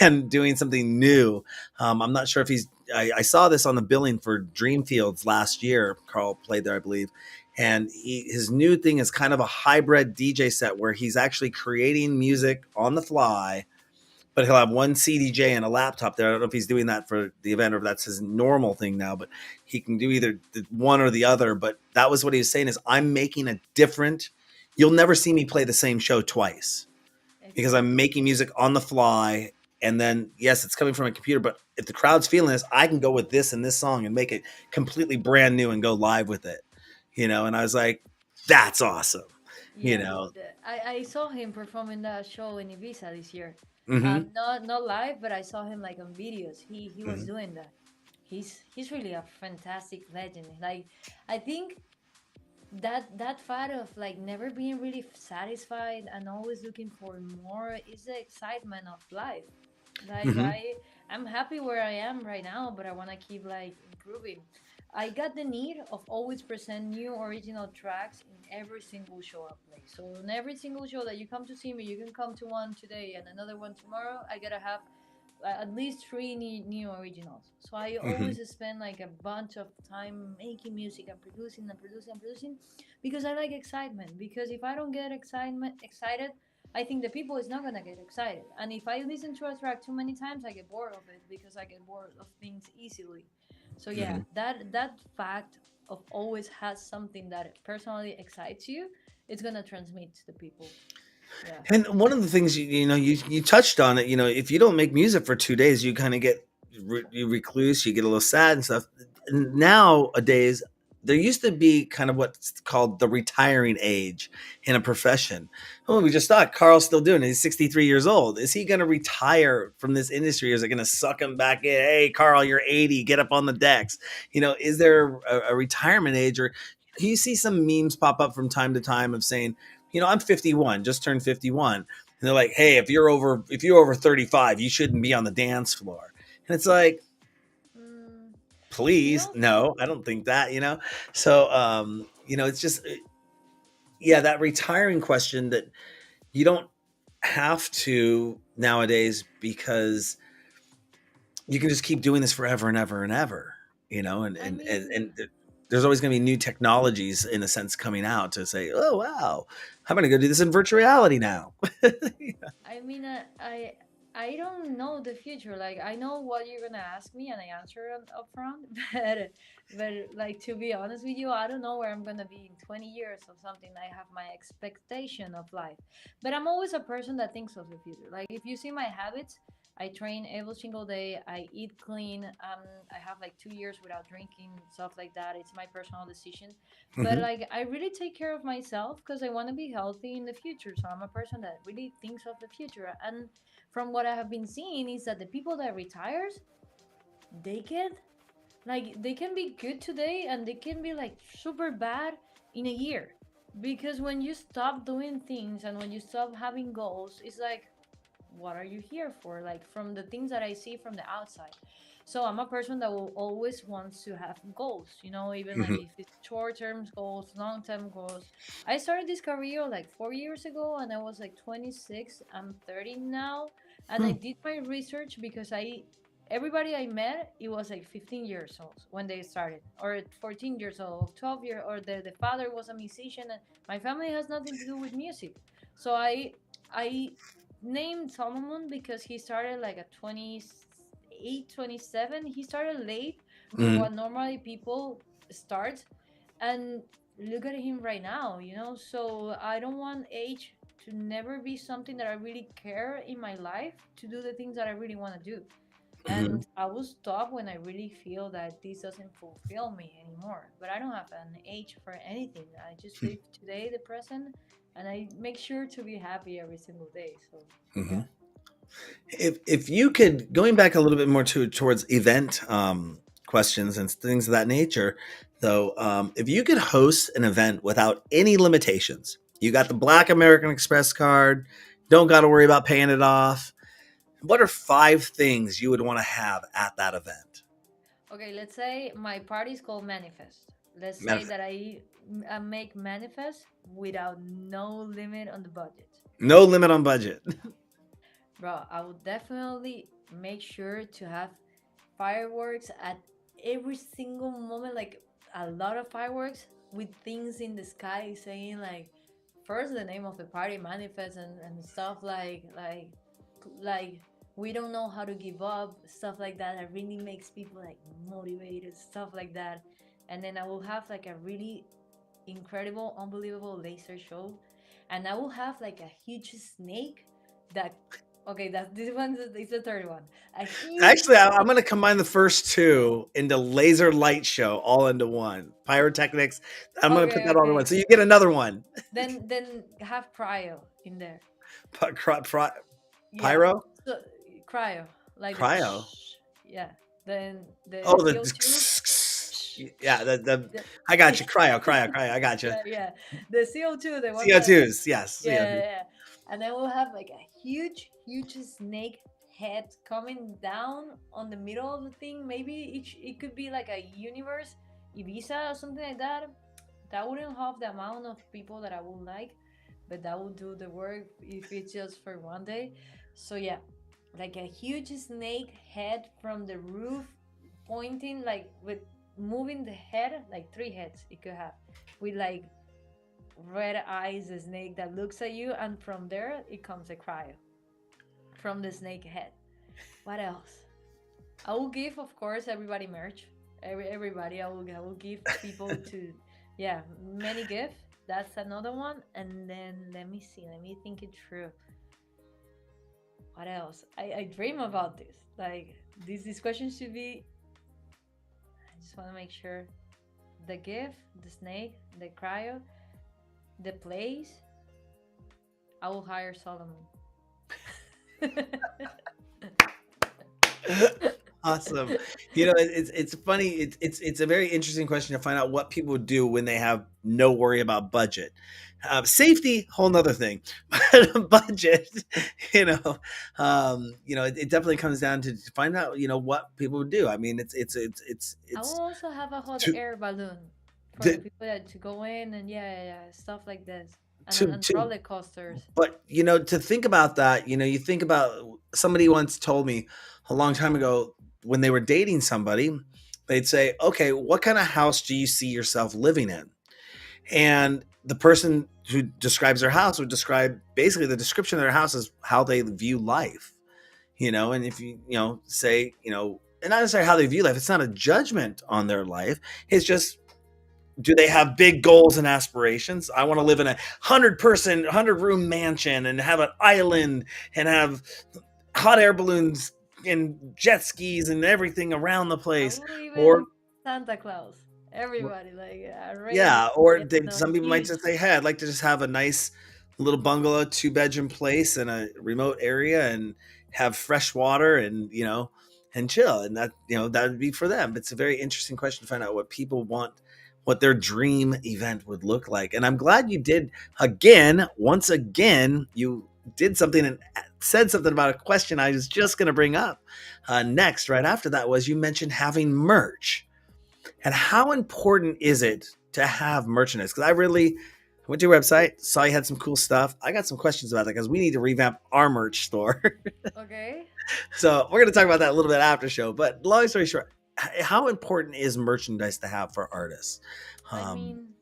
and doing something new." I'm not sure if I saw this on the billing for Dreamfields last year. Carl played there, I believe. And his new thing is kind of a hybrid DJ set where he's actually creating music on the fly, but he'll have one CDJ and a laptop there. I don't know if he's doing that for the event or if that's his normal thing now, but he can do either the one or the other. But that was what he was saying is I'm making a different. You'll never see me play the same show twice because I'm Exactly. making music on the fly. And then, yes, it's coming from a computer, but if the crowd's feeling this, I can go with this and this song and make it completely brand new and go live with it. And I was like, that's awesome. You Yeah, know, I saw him performing that show in Ibiza this year. mm-hmm, Not live, but I saw him like on videos. He was mm-hmm, doing that. He's really a fantastic legend. Like I think that fact of like never being really satisfied and always looking for more is the excitement of life. Like mm-hmm, I'm happy where I am right now, but I want to keep like improving. I got the need of always present new original tracks in every single show I play. So in every single show that you come to see me, you can come to one today and another one tomorrow. I gotta have at least three new originals. So I mm-hmm, always spend like a bunch of time making music and producing and producing and producing because I like excitement. Because if I don't get excited, I think the people is not gonna get excited. And if I listen to a track too many times, I get bored of it because I get bored of things easily. So yeah, mm-hmm. that fact of always has something that personally excites you, it's gonna transmit to the people. Yeah. And one of the things you touched on it. If you don't make music for 2 days, you kind of get you recluse, you get a little sad and stuff. And nowadays, there used to be kind of what's called the retiring age in a profession. Oh, we just thought Carl's still doing it. He's 63 years old. Is he going to retire from this industry? Or is it going to suck him back in? Hey, Carl, you're 80. Get up on the decks. Is there a retirement age, or you see some memes pop up from time to time of saying, I'm 51, just turned 51. And they're like, hey, if you're over 35, you shouldn't be on the dance floor. And it's like, Mm, you please, know, no, I don't think that. So, it's just, yeah, that retiring question that you don't have to nowadays because you can just keep doing this forever and ever and ever, and, I and, and, mean, and there's always going to be new technologies in a sense coming out to say, oh, wow, I'm going to go do this in virtual reality now. I mean, I don't know the future. Like I know what you're gonna ask me, and I answer it up front. But like to be honest with you, I don't know where I'm gonna be in 20 years or something. I have my expectation of life, but I'm always a person that thinks of the future. Like if you see my habits, I train every single day. I eat clean. I have like 2 years without drinking, stuff like that. It's my personal decision, but Mhm, like I really take care of myself because I want to be healthy in the future. So I'm a person that really thinks of the future. And from what I have been seeing is that the people that retires, they get like they can be good today and they can be like super bad in a year. Because when you stop doing things and when you stop having goals, it's like, what are you here for? Like from the things that I see from the outside. So I'm a person that will always wants to have goals, even like mhm, if it's short-term goals, long-term goals. I started this career like 4 years ago and I was like 26. I'm 30 now. And I hmm, did my research because everybody I met, it was like 15 years old when they started, or 14 years old, 12 year, or the father was a musician. And my family has nothing to do with music, so I named Solomon because he started like at 28, 27. He started late for Mm-hmm. what normally people start, and look at him right now, you know. So I don't want age to never be something that I really care in my life to do the things that I really want to do. Mm-hmm. And I will stop when I really feel that this doesn't fulfill me anymore. But I don't have an age for anything. I just live today, the present, and I make sure to be happy every single day. So Mm-hmm. yeah. If you could, going back a little bit more towards event questions and things of that nature, though, if you could host an event without any limitations, you got the Black American Express card, don't got to worry about paying it off. What are 5 things you would want to have at that event? Okay, let's say my party is called Manifest. Let's say Manif- that I make Manifest without no limit on the budget. No limit on budget. Bro, I would definitely make sure to have fireworks at every single moment, like a lot of fireworks with things in the sky saying like first the name of the party manifest and stuff like we don't know how to give up, stuff like that. That really makes people like motivated, stuff like that. And then I will have like a really incredible, unbelievable laser show, and I will have like a huge snake that. Okay, that this one is the third one. A huge Actually, I'm snake. going to combine the first two into laser light show all into one. Pyrotechnics. I'm going to put Okay, that all in one. okay. So you get another one. Then have cryo in there. Py- cry- pry- Yeah. Pyro? So cryo, like the Cryo. yeah. Then the Oh, CO2. yeah, The, I got you. Cryo. I got you. yeah. The CO2, the one that CO2s. Yes. CO2. yeah. And then we'll have like a huge snake head coming down on the middle of the thing. Maybe it could be like a universe Ibiza or something like that. That wouldn't have the amount of people that I would like, but that would do the work if it's just for one day. So yeah, like a huge snake head from the roof, pointing like with moving the head, like 3 heads it could have, with like red eyes, a snake that looks at you, and from there it comes a cry from the snake head. What else? I will give, of course, everybody merch. Everybody, I will give people to, yeah, many gifts. That's another one. And then let me see. Let me think it through. What else? I dream about this. Like this question should be. I just want to make sure. The gift, the snake, the cryo, the place. I will hire Solomon. Awesome. It's funny. It's a very interesting question to find out what people do when they have no worry about budget. Safety, whole nother thing, but budget, it definitely comes down to find out, what people do. I mean, I will it's also have a hot to air balloon for the to people that to go in and yeah, stuff like this, to, and to roller coasters. but to think about that, you think about, somebody once told me a long time ago, when they were dating somebody, they'd say, okay, what kind of house do you see yourself living in? And the person who describes their house would describe, basically the description of their house is how they view life. And if say, and not necessarily how they view life, it's not a judgment on their life. It's just, do they have big goals and aspirations? I want to live in a 100-room mansion and have an island and have hot air balloons and jet skis and everything around the I place. will Or even Santa Claus. Everybody like yeah, arrange or it some people might huge. just say, hey, I'd like to just have a nice little bungalow, 2-bedroom place in a remote area and have fresh water and, and chill. And that, that would be for them. It's a very interesting question to find out what people want, what their dream event would look like. And I'm glad you did, once again, you did something and said something about a question I was just going to bring up next. Right after that was, you mentioned having merch. And how important is it to have merchandise? Because I went to your website, saw you had some cool stuff. I got some questions about that because we need to revamp our merch store. Okay. So we're going to talk about that a little bit after show. But long story short, how important is merchandise to have for artists? I Um, mean,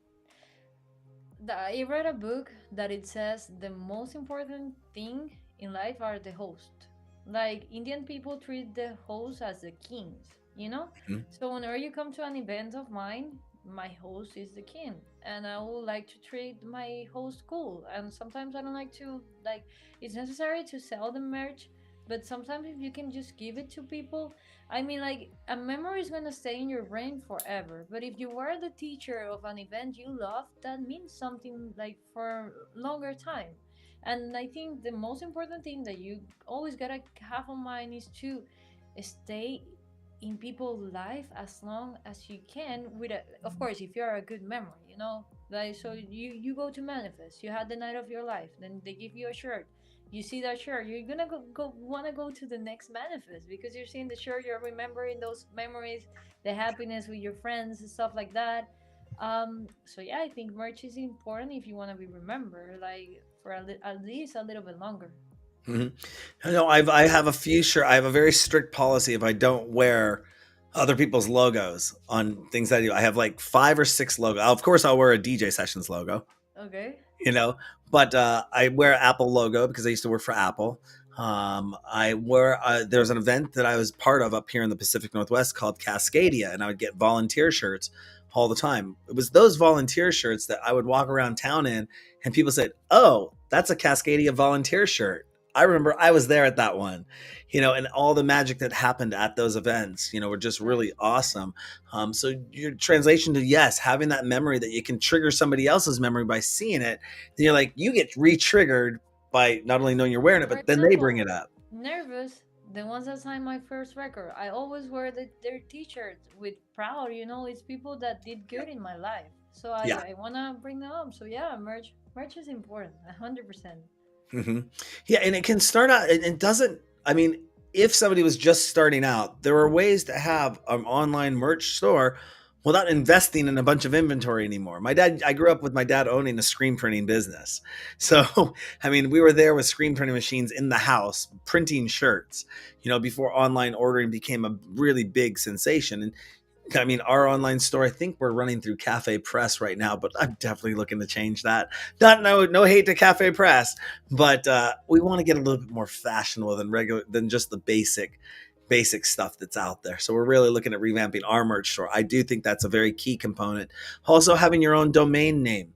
I read a book that it says the most important thing in life are the host. Like Indian people treat the host as the kings, you know? mhm, So whenever you come to an event of mine, my host is the king. And I would like to treat my host cool. And sometimes I don't like to like it's necessary to sell the merch, but sometimes if you can just give it to people, I mean, like, a memory is gonna stay in your brain forever. But if you were the teacher of an event you love, that means something like for longer time. And I think the most important thing that you always gotta have on mind is to stay in people's life as long as you can. With a, of course, if you're a good memory, you know, like so you go to manifest. You had the night of your life, then they give you a shirt, you see that shirt, you're gonna go want to go to the next manifest because you're seeing the shirt, you're remembering those memories, the happiness with your friends and stuff like that. So yeah, I think merch is important if you want to be remembered like for at least a little bit longer. mhm. No, I have a few shirt. I have a very strict policy. If I don't wear other people's logos on things I do, I have like 5 or 6 logos. Of course, I'll wear a DJ Sessions logo, Okay. you know. But I wear Apple logo because I used to work for Apple. I wear there's an event that I was part of up here in the Pacific Northwest called Cascadia, and I would get volunteer shirts all the time. It was those volunteer shirts that I would walk around town in, and people said, "Oh, that's a Cascadia volunteer shirt." I remember I was there at that one, and all the magic that happened at those events, were just Right. really awesome. So your translation to yes, having that memory that you can trigger somebody else's memory by seeing it, then you're like, you get re-triggered by not only knowing you're wearing it, For but then they bring example, it up. Nervous, the ones that signed my first record, I always wear their t-shirts with proud, you know, it's people that did good in my life. So Yeah. I want to bring them up. So yeah, merch is important, 100%. Hmm. Yeah, and it can start out. It doesn't. I mean, if somebody was just starting out, there are ways to have an online merch store without investing in a bunch of inventory anymore. I grew up with my dad owning a screen printing business, so I mean, we were there with screen printing machines in the house printing shirts. Before online ordering became a really big sensation, and I mean, our online store, I think we're running through Cafe Press right now, but I'm definitely looking to change that. Not no hate to Cafe Press, but we want to get a little bit more fashionable than just the basic stuff that's out there. So we're really looking at revamping our merch store. I do think that's a very key component. Also, having your own domain name,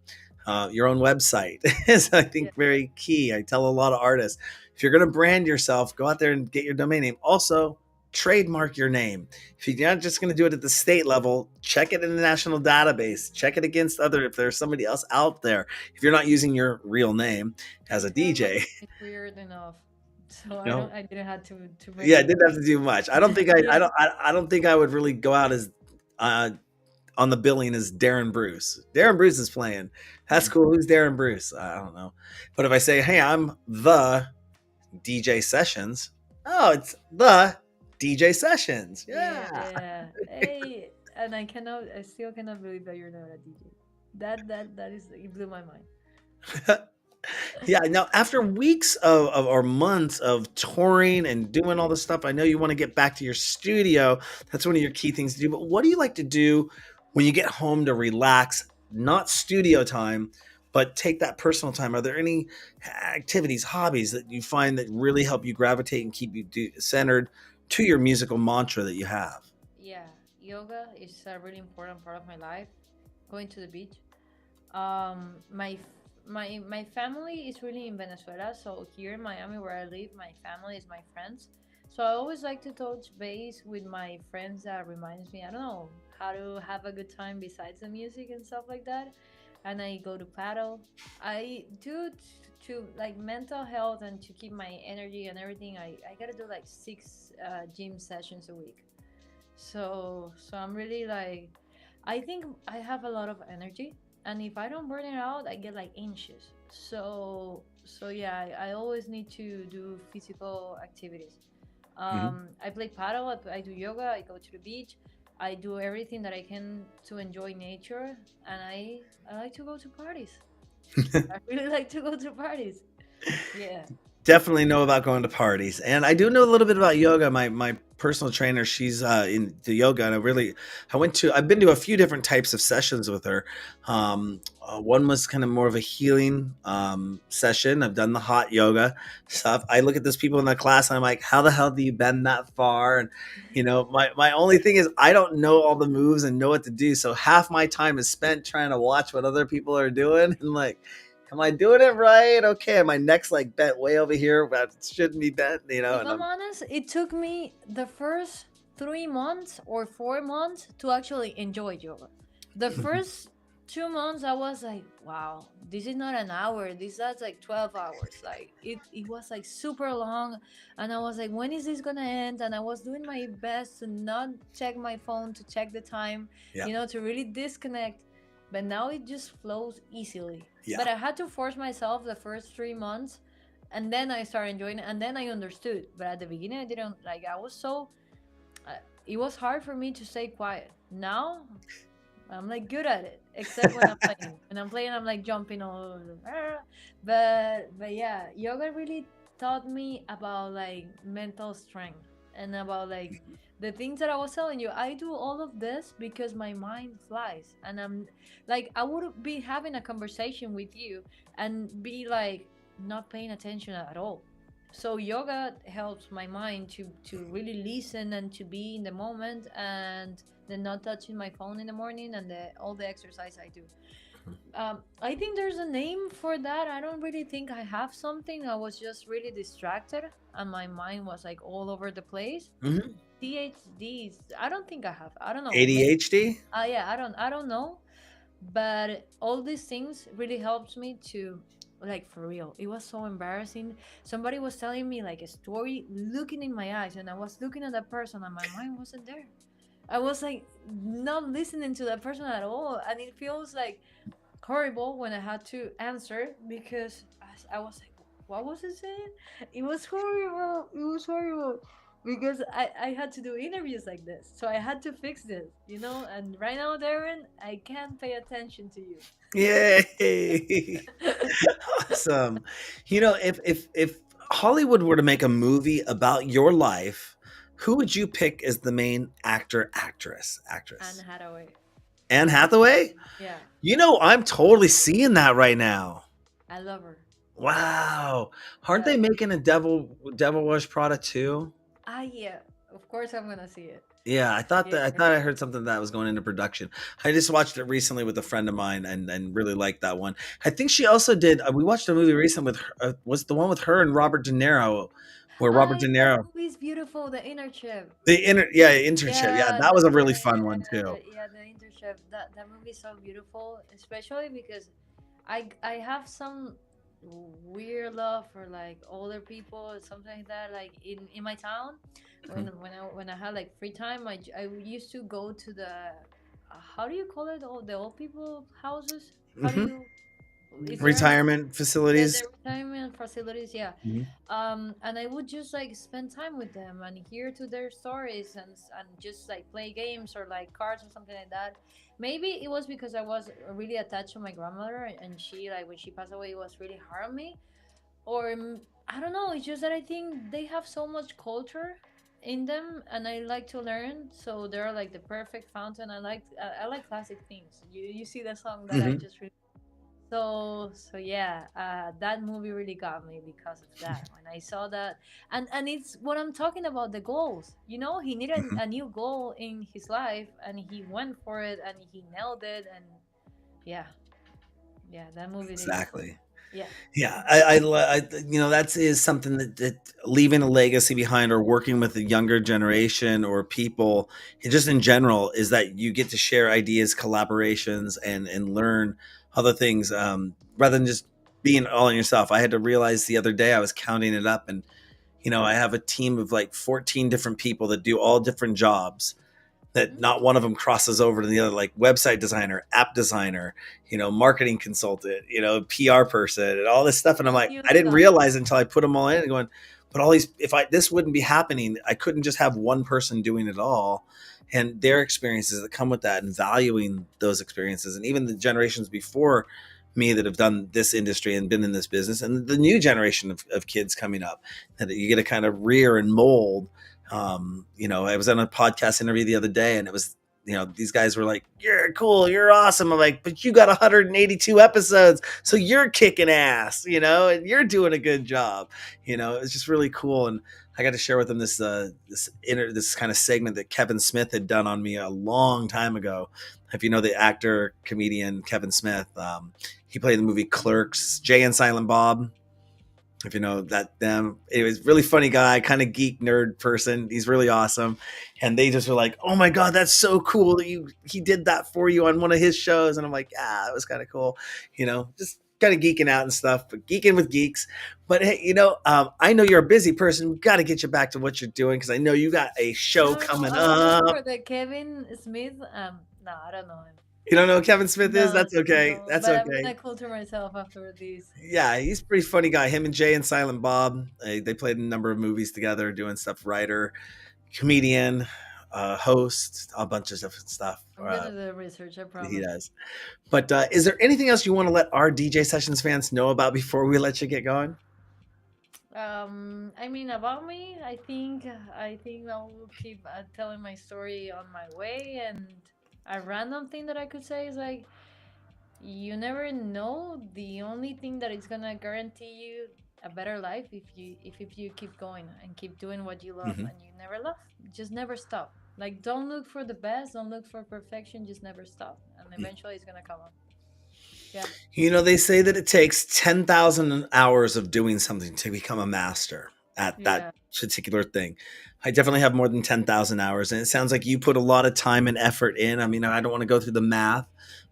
your own website is, I Yeah. think, very key. I tell a lot of artists, if you're going to brand yourself, go out there and get your domain name. Also, trademark your name. If you're not just going to do it at the state level, check it in the national database. Check it against if there's somebody else out there. If you're not using your real name as a Trademark my DJ, name is weird enough. So you know, I didn't have to bring yeah, it it didn't have to do much. I don't think up. Yeah. I don't think I would really go out as uh, on the billing as Darren Bruce. Darren Bruce is playing. That's cool. Who's Darren Bruce? I don't know. But if I say, hey, I'm the DJ Sessions, oh, it's the DJ Sessions. Yeah. Yeah. Hey, and I still cannot believe that you're not a DJ. That is, it blew my mind. Yeah. Now, after weeks or months of touring and doing all this stuff, I know you want to get back to your studio. That's one of your key things to do. But what do you like to do when you get home to relax? Not studio time, but take that personal time. Are there any activities, hobbies that you find that really help you gravitate and keep you centered to your musical mantra that you have? Yeah, yoga is a really important part of my life. Going to the beach. My family is really in Venezuela, so here in Miami where I live, my family is my friends. So I always like to touch base with my friends that reminds me, I don't know, how to have a good time besides the music and stuff like that. And I go to paddle. I do to like mental health and to keep my energy and everything. I gotta do like 6 gym sessions a week. So I'm really like, I think I have a lot of energy, and if I don't burn it out, I get like anxious. So yeah, I always need to do physical activities. Mhm. I play paddle, I do yoga, I go to the beach, I do everything that I can to enjoy nature, and I like to go to parties. I really like to go to parties. Yeah. definitely know about going to parties, and I do know a little bit about yoga. My personal trainer, she's into yoga, and I've been to a few different types of sessions with her. One was kind of more of a healing session. I've done the hot yoga stuff. I look at those people in the class, and I'm like, how the hell do you bend that far? And my only thing is I don't know all the moves and know what to do. So half my time is spent trying to watch what other people are doing, and like, am I doing it right? Okay, my neck's like bent way over here, but it shouldn't be bent, If and I'm I'm honest, it took me the first 3 months or 4 months to actually enjoy yoga. The first 2 months, I was like, wow, this is not an hour. This is like 12 hours. Like, it was like super long. And I was like, when is this going to end? And I was doing my best to not check my phone, to check the time, yeah, to really disconnect. But now it just flows easily. yeah. But I had to force myself the first 3 months, and then I started enjoying it, and then I understood. But at the beginning, I didn't like. I was so. Uh, it was hard for me to stay quiet. Now I'm like good at it, except when I'm playing. When I'm playing, I'm like jumping all over. But yeah, yoga really taught me about like mental strength and about like the things that I was telling you. I do all of this because my mind flies, and I'm like I would be having a conversation with you and be like not paying attention at all. So yoga helps my mind to really listen and to be in the moment, and then not touching my phone in the morning, and all the exercise I do. I think there's a name for that. I don't really think I have something. I was just really distracted, and my mind was like all over the place. Hmm. PhDs. I don't think I have. I don't know. Maybe. ADHD. Yeah. I don't know. But all these things really helped me to, like, for real. It was so embarrassing. Somebody was telling me like a story, looking in my eyes, and I was looking at that person, and my mind wasn't there. I was like not listening to that person at all, and it feels like horrible when I had to answer because I was like, what was it saying? It was horrible. It was horrible because I had to do interviews like this, so I had to fix this. And right now, Darren, I can't pay attention to you. Yay! Awesome. If Hollywood were to make a movie about your life, who would you pick as the main actor, Anne actress? Hathaway. Anne Hathaway? Yeah, I'm totally seeing that right now. I love her. Wow. Aren't they Yeah. making a Devil Wears Prada too? Yeah. Of course, I'm gonna see it. Yeah, Yeah. I thought I heard something that was going into production. I just watched it recently with a friend of mine and really liked that one. I think she also did. We watched a movie recently with her, was the one with her and Robert De Niro, where Robert De That Niro movie is beautiful. The Inner Chip. internship. Yeah, Yeah, that was a really fun one too. yeah, the internship. That movie is so beautiful, especially because I have some weird love for like older people or something like that. Like in my town, when I had like free time, I used to go to the how do you call it? All the old people houses. How do Hmm. you? Is there a name? Retirement The facilities. retirement facilities, yeah. Mhm. And I would just like spend time with them and hear to their stories, and just like play games or like cards or something like that. Maybe it was because I was really attached to my grandmother, and she, like, when she passed away, it was really hard on me. Or I don't know, it's just that I think they have so much culture in them, and I like to learn, so they're like the perfect fountain. I like classic things. You see the song that I Hmm. just so yeah, that movie really got me because of that. When I saw that, and it's what I'm talking about, the goals. He needed Hmm. a new goal in his life, and he went for it, and he nailed it. And yeah, yeah, that movie is, Exactly. yeah. Yeah, that is something that leaving a legacy behind or working with a younger generation or people, just in general, is that you get to share ideas, collaborations, and learn other things rather than just being all on yourself. I had to realize the other day I was counting it up, and I have a team of like 14 different people that do all different jobs that Mhm. not one of them crosses over to the other, like website designer, app designer, marketing consultant, PR person, and all this stuff. And I'm like, New I didn't stuff. realize until I put them all in and going, but all these, if I, this wouldn't be happening, I couldn't just have one person doing it all. And their experiences that come with that and valuing those experiences. And even the generations before me that have done this industry and been in this business, and the new generation of kids coming up that you get to kind of rear and mold. I was on a podcast interview the other day, and it was, these guys were like, "You're cool, you're awesome." I'm like, "But you got 182 episodes, so you're kicking ass, and you're doing a good job." It's just really cool, and I got to share with them this kind of segment that Kevin Smith had done on me a long time ago. If you know the actor comedian Kevin Smith, he played in the movie Clerks, Jay and Silent Bob. If you know that them, it was really funny guy, kind of geek nerd person. He's really awesome, and they just were like, "Oh my god, that's so cool that he did that for you on one of his shows." And I'm like, "Ah, it was kind of cool," just kind of geeking out and stuff, but geeking with geeks. But hey, I know you're a busy person. We've got to get you back to what you're doing because I know you got a show No, coming I was looking up. for the Kevin Smith. No, I don't know him. You don't know who Kevin Smith is? No, That's okay. no, That's but I'm okay. gonna culture myself after this. Yeah, he's a pretty funny guy. Him and Jay and Silent Bob, they played in a number of movies together, doing stuff. Writer, comedian, host, a bunch of different stuff. I'm gonna do the research, I He promise. does. But is there anything else you want to let our DJ Sessions fans know about before we let you get going? I mean, about me, I think I will keep telling my story on my way. And a random thing that I could say is like, you never know. The only thing that is gonna guarantee you a better life if you keep going and keep doing what you love, Hmm. and you never love. Just never stop. Like, don't look for the best, don't look for perfection, just never stop, and eventually it's gonna come up. Yeah. They say that it takes 10,000 hours of doing something to become a master at that Yeah. particular thing. I definitely have more than 10,000 hours, and it sounds like you put a lot of time and effort in. I mean, I don't want to go through the math,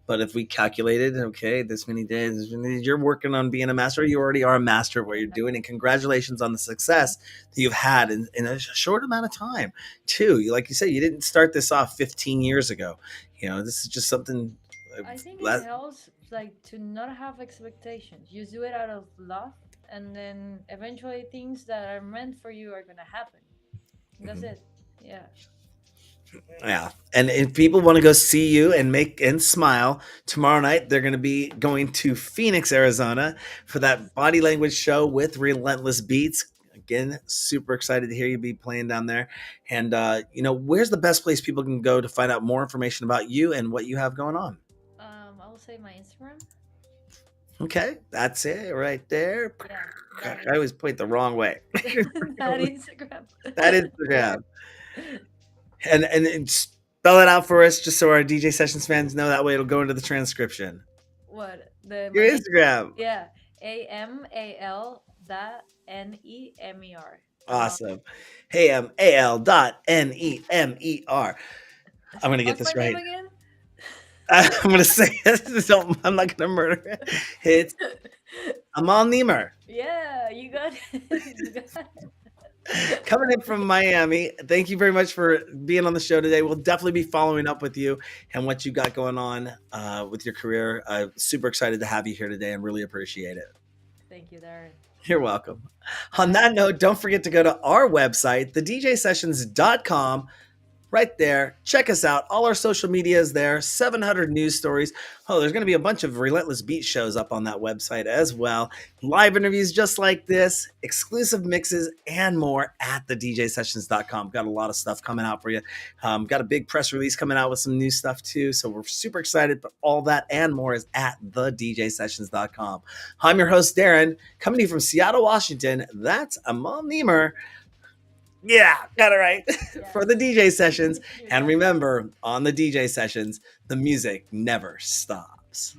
but if we calculated, okay, this many days, you're working on being a master. You already are a master of what you're doing, and congratulations on the success that you've had in a short amount of time, too. Like you said, you didn't start this off 15 years ago. This is just something. I think it uh, helps like to not have expectations. Just do it out of love, and then eventually things that are meant for you are gonna happen. That's Mhm. it. Yeah. Yeah. And if people want to go see you and make and smile tomorrow night, they're going to be going to Phoenix, Arizona for Yes. that body language show with Relentless Beats. Again, super excited to hear you be playing down there. And, where's the best place people can go to find out more information about you and what you have going on? I will say my Instagram. Okay. That's it right there. Yeah, that I is always point the wrong way. that Instagram. That is Yeah. Instagram. And spell it out for us just so our DJ Sessions fans know. That way it'll go into the transcription. What the Your my name? Instagram. Yeah, AMAL.NEMER. Amal. Awesome. Hey, AL.NEMER. I'm going to get What's my this name right. again? I'm going to say this. I'm not going to murder it. It's Amal Nemer Yeah, you got it. You got it. coming in from Miami. Thank you very much for being on the show today. We'll definitely be following up with you and what you got going on with your career. Super excited to have you here today and really appreciate it. Thank you, Darren. You're welcome. On Bye. that note, don't forget to go to our website, thedjsessions.com. Right there. Check us out. All our social media is there. 700 news stories. Oh, there's going to be a bunch of Relentless Beat shows up on that website as well. Live interviews just like this, exclusive mixes, and more at thedjsessions.com. Got a lot of stuff coming out for you. Got a big press release coming out with some new stuff too. So we're super excited. But all that and more is at thedjsessions.com. I'm your host, Darren, coming to you from Seattle, Washington. That's Amal Nemer. Yeah, got it right. For the Yes. DJ sessions. You And got it. remember, on the DJ sessions, the music never stops.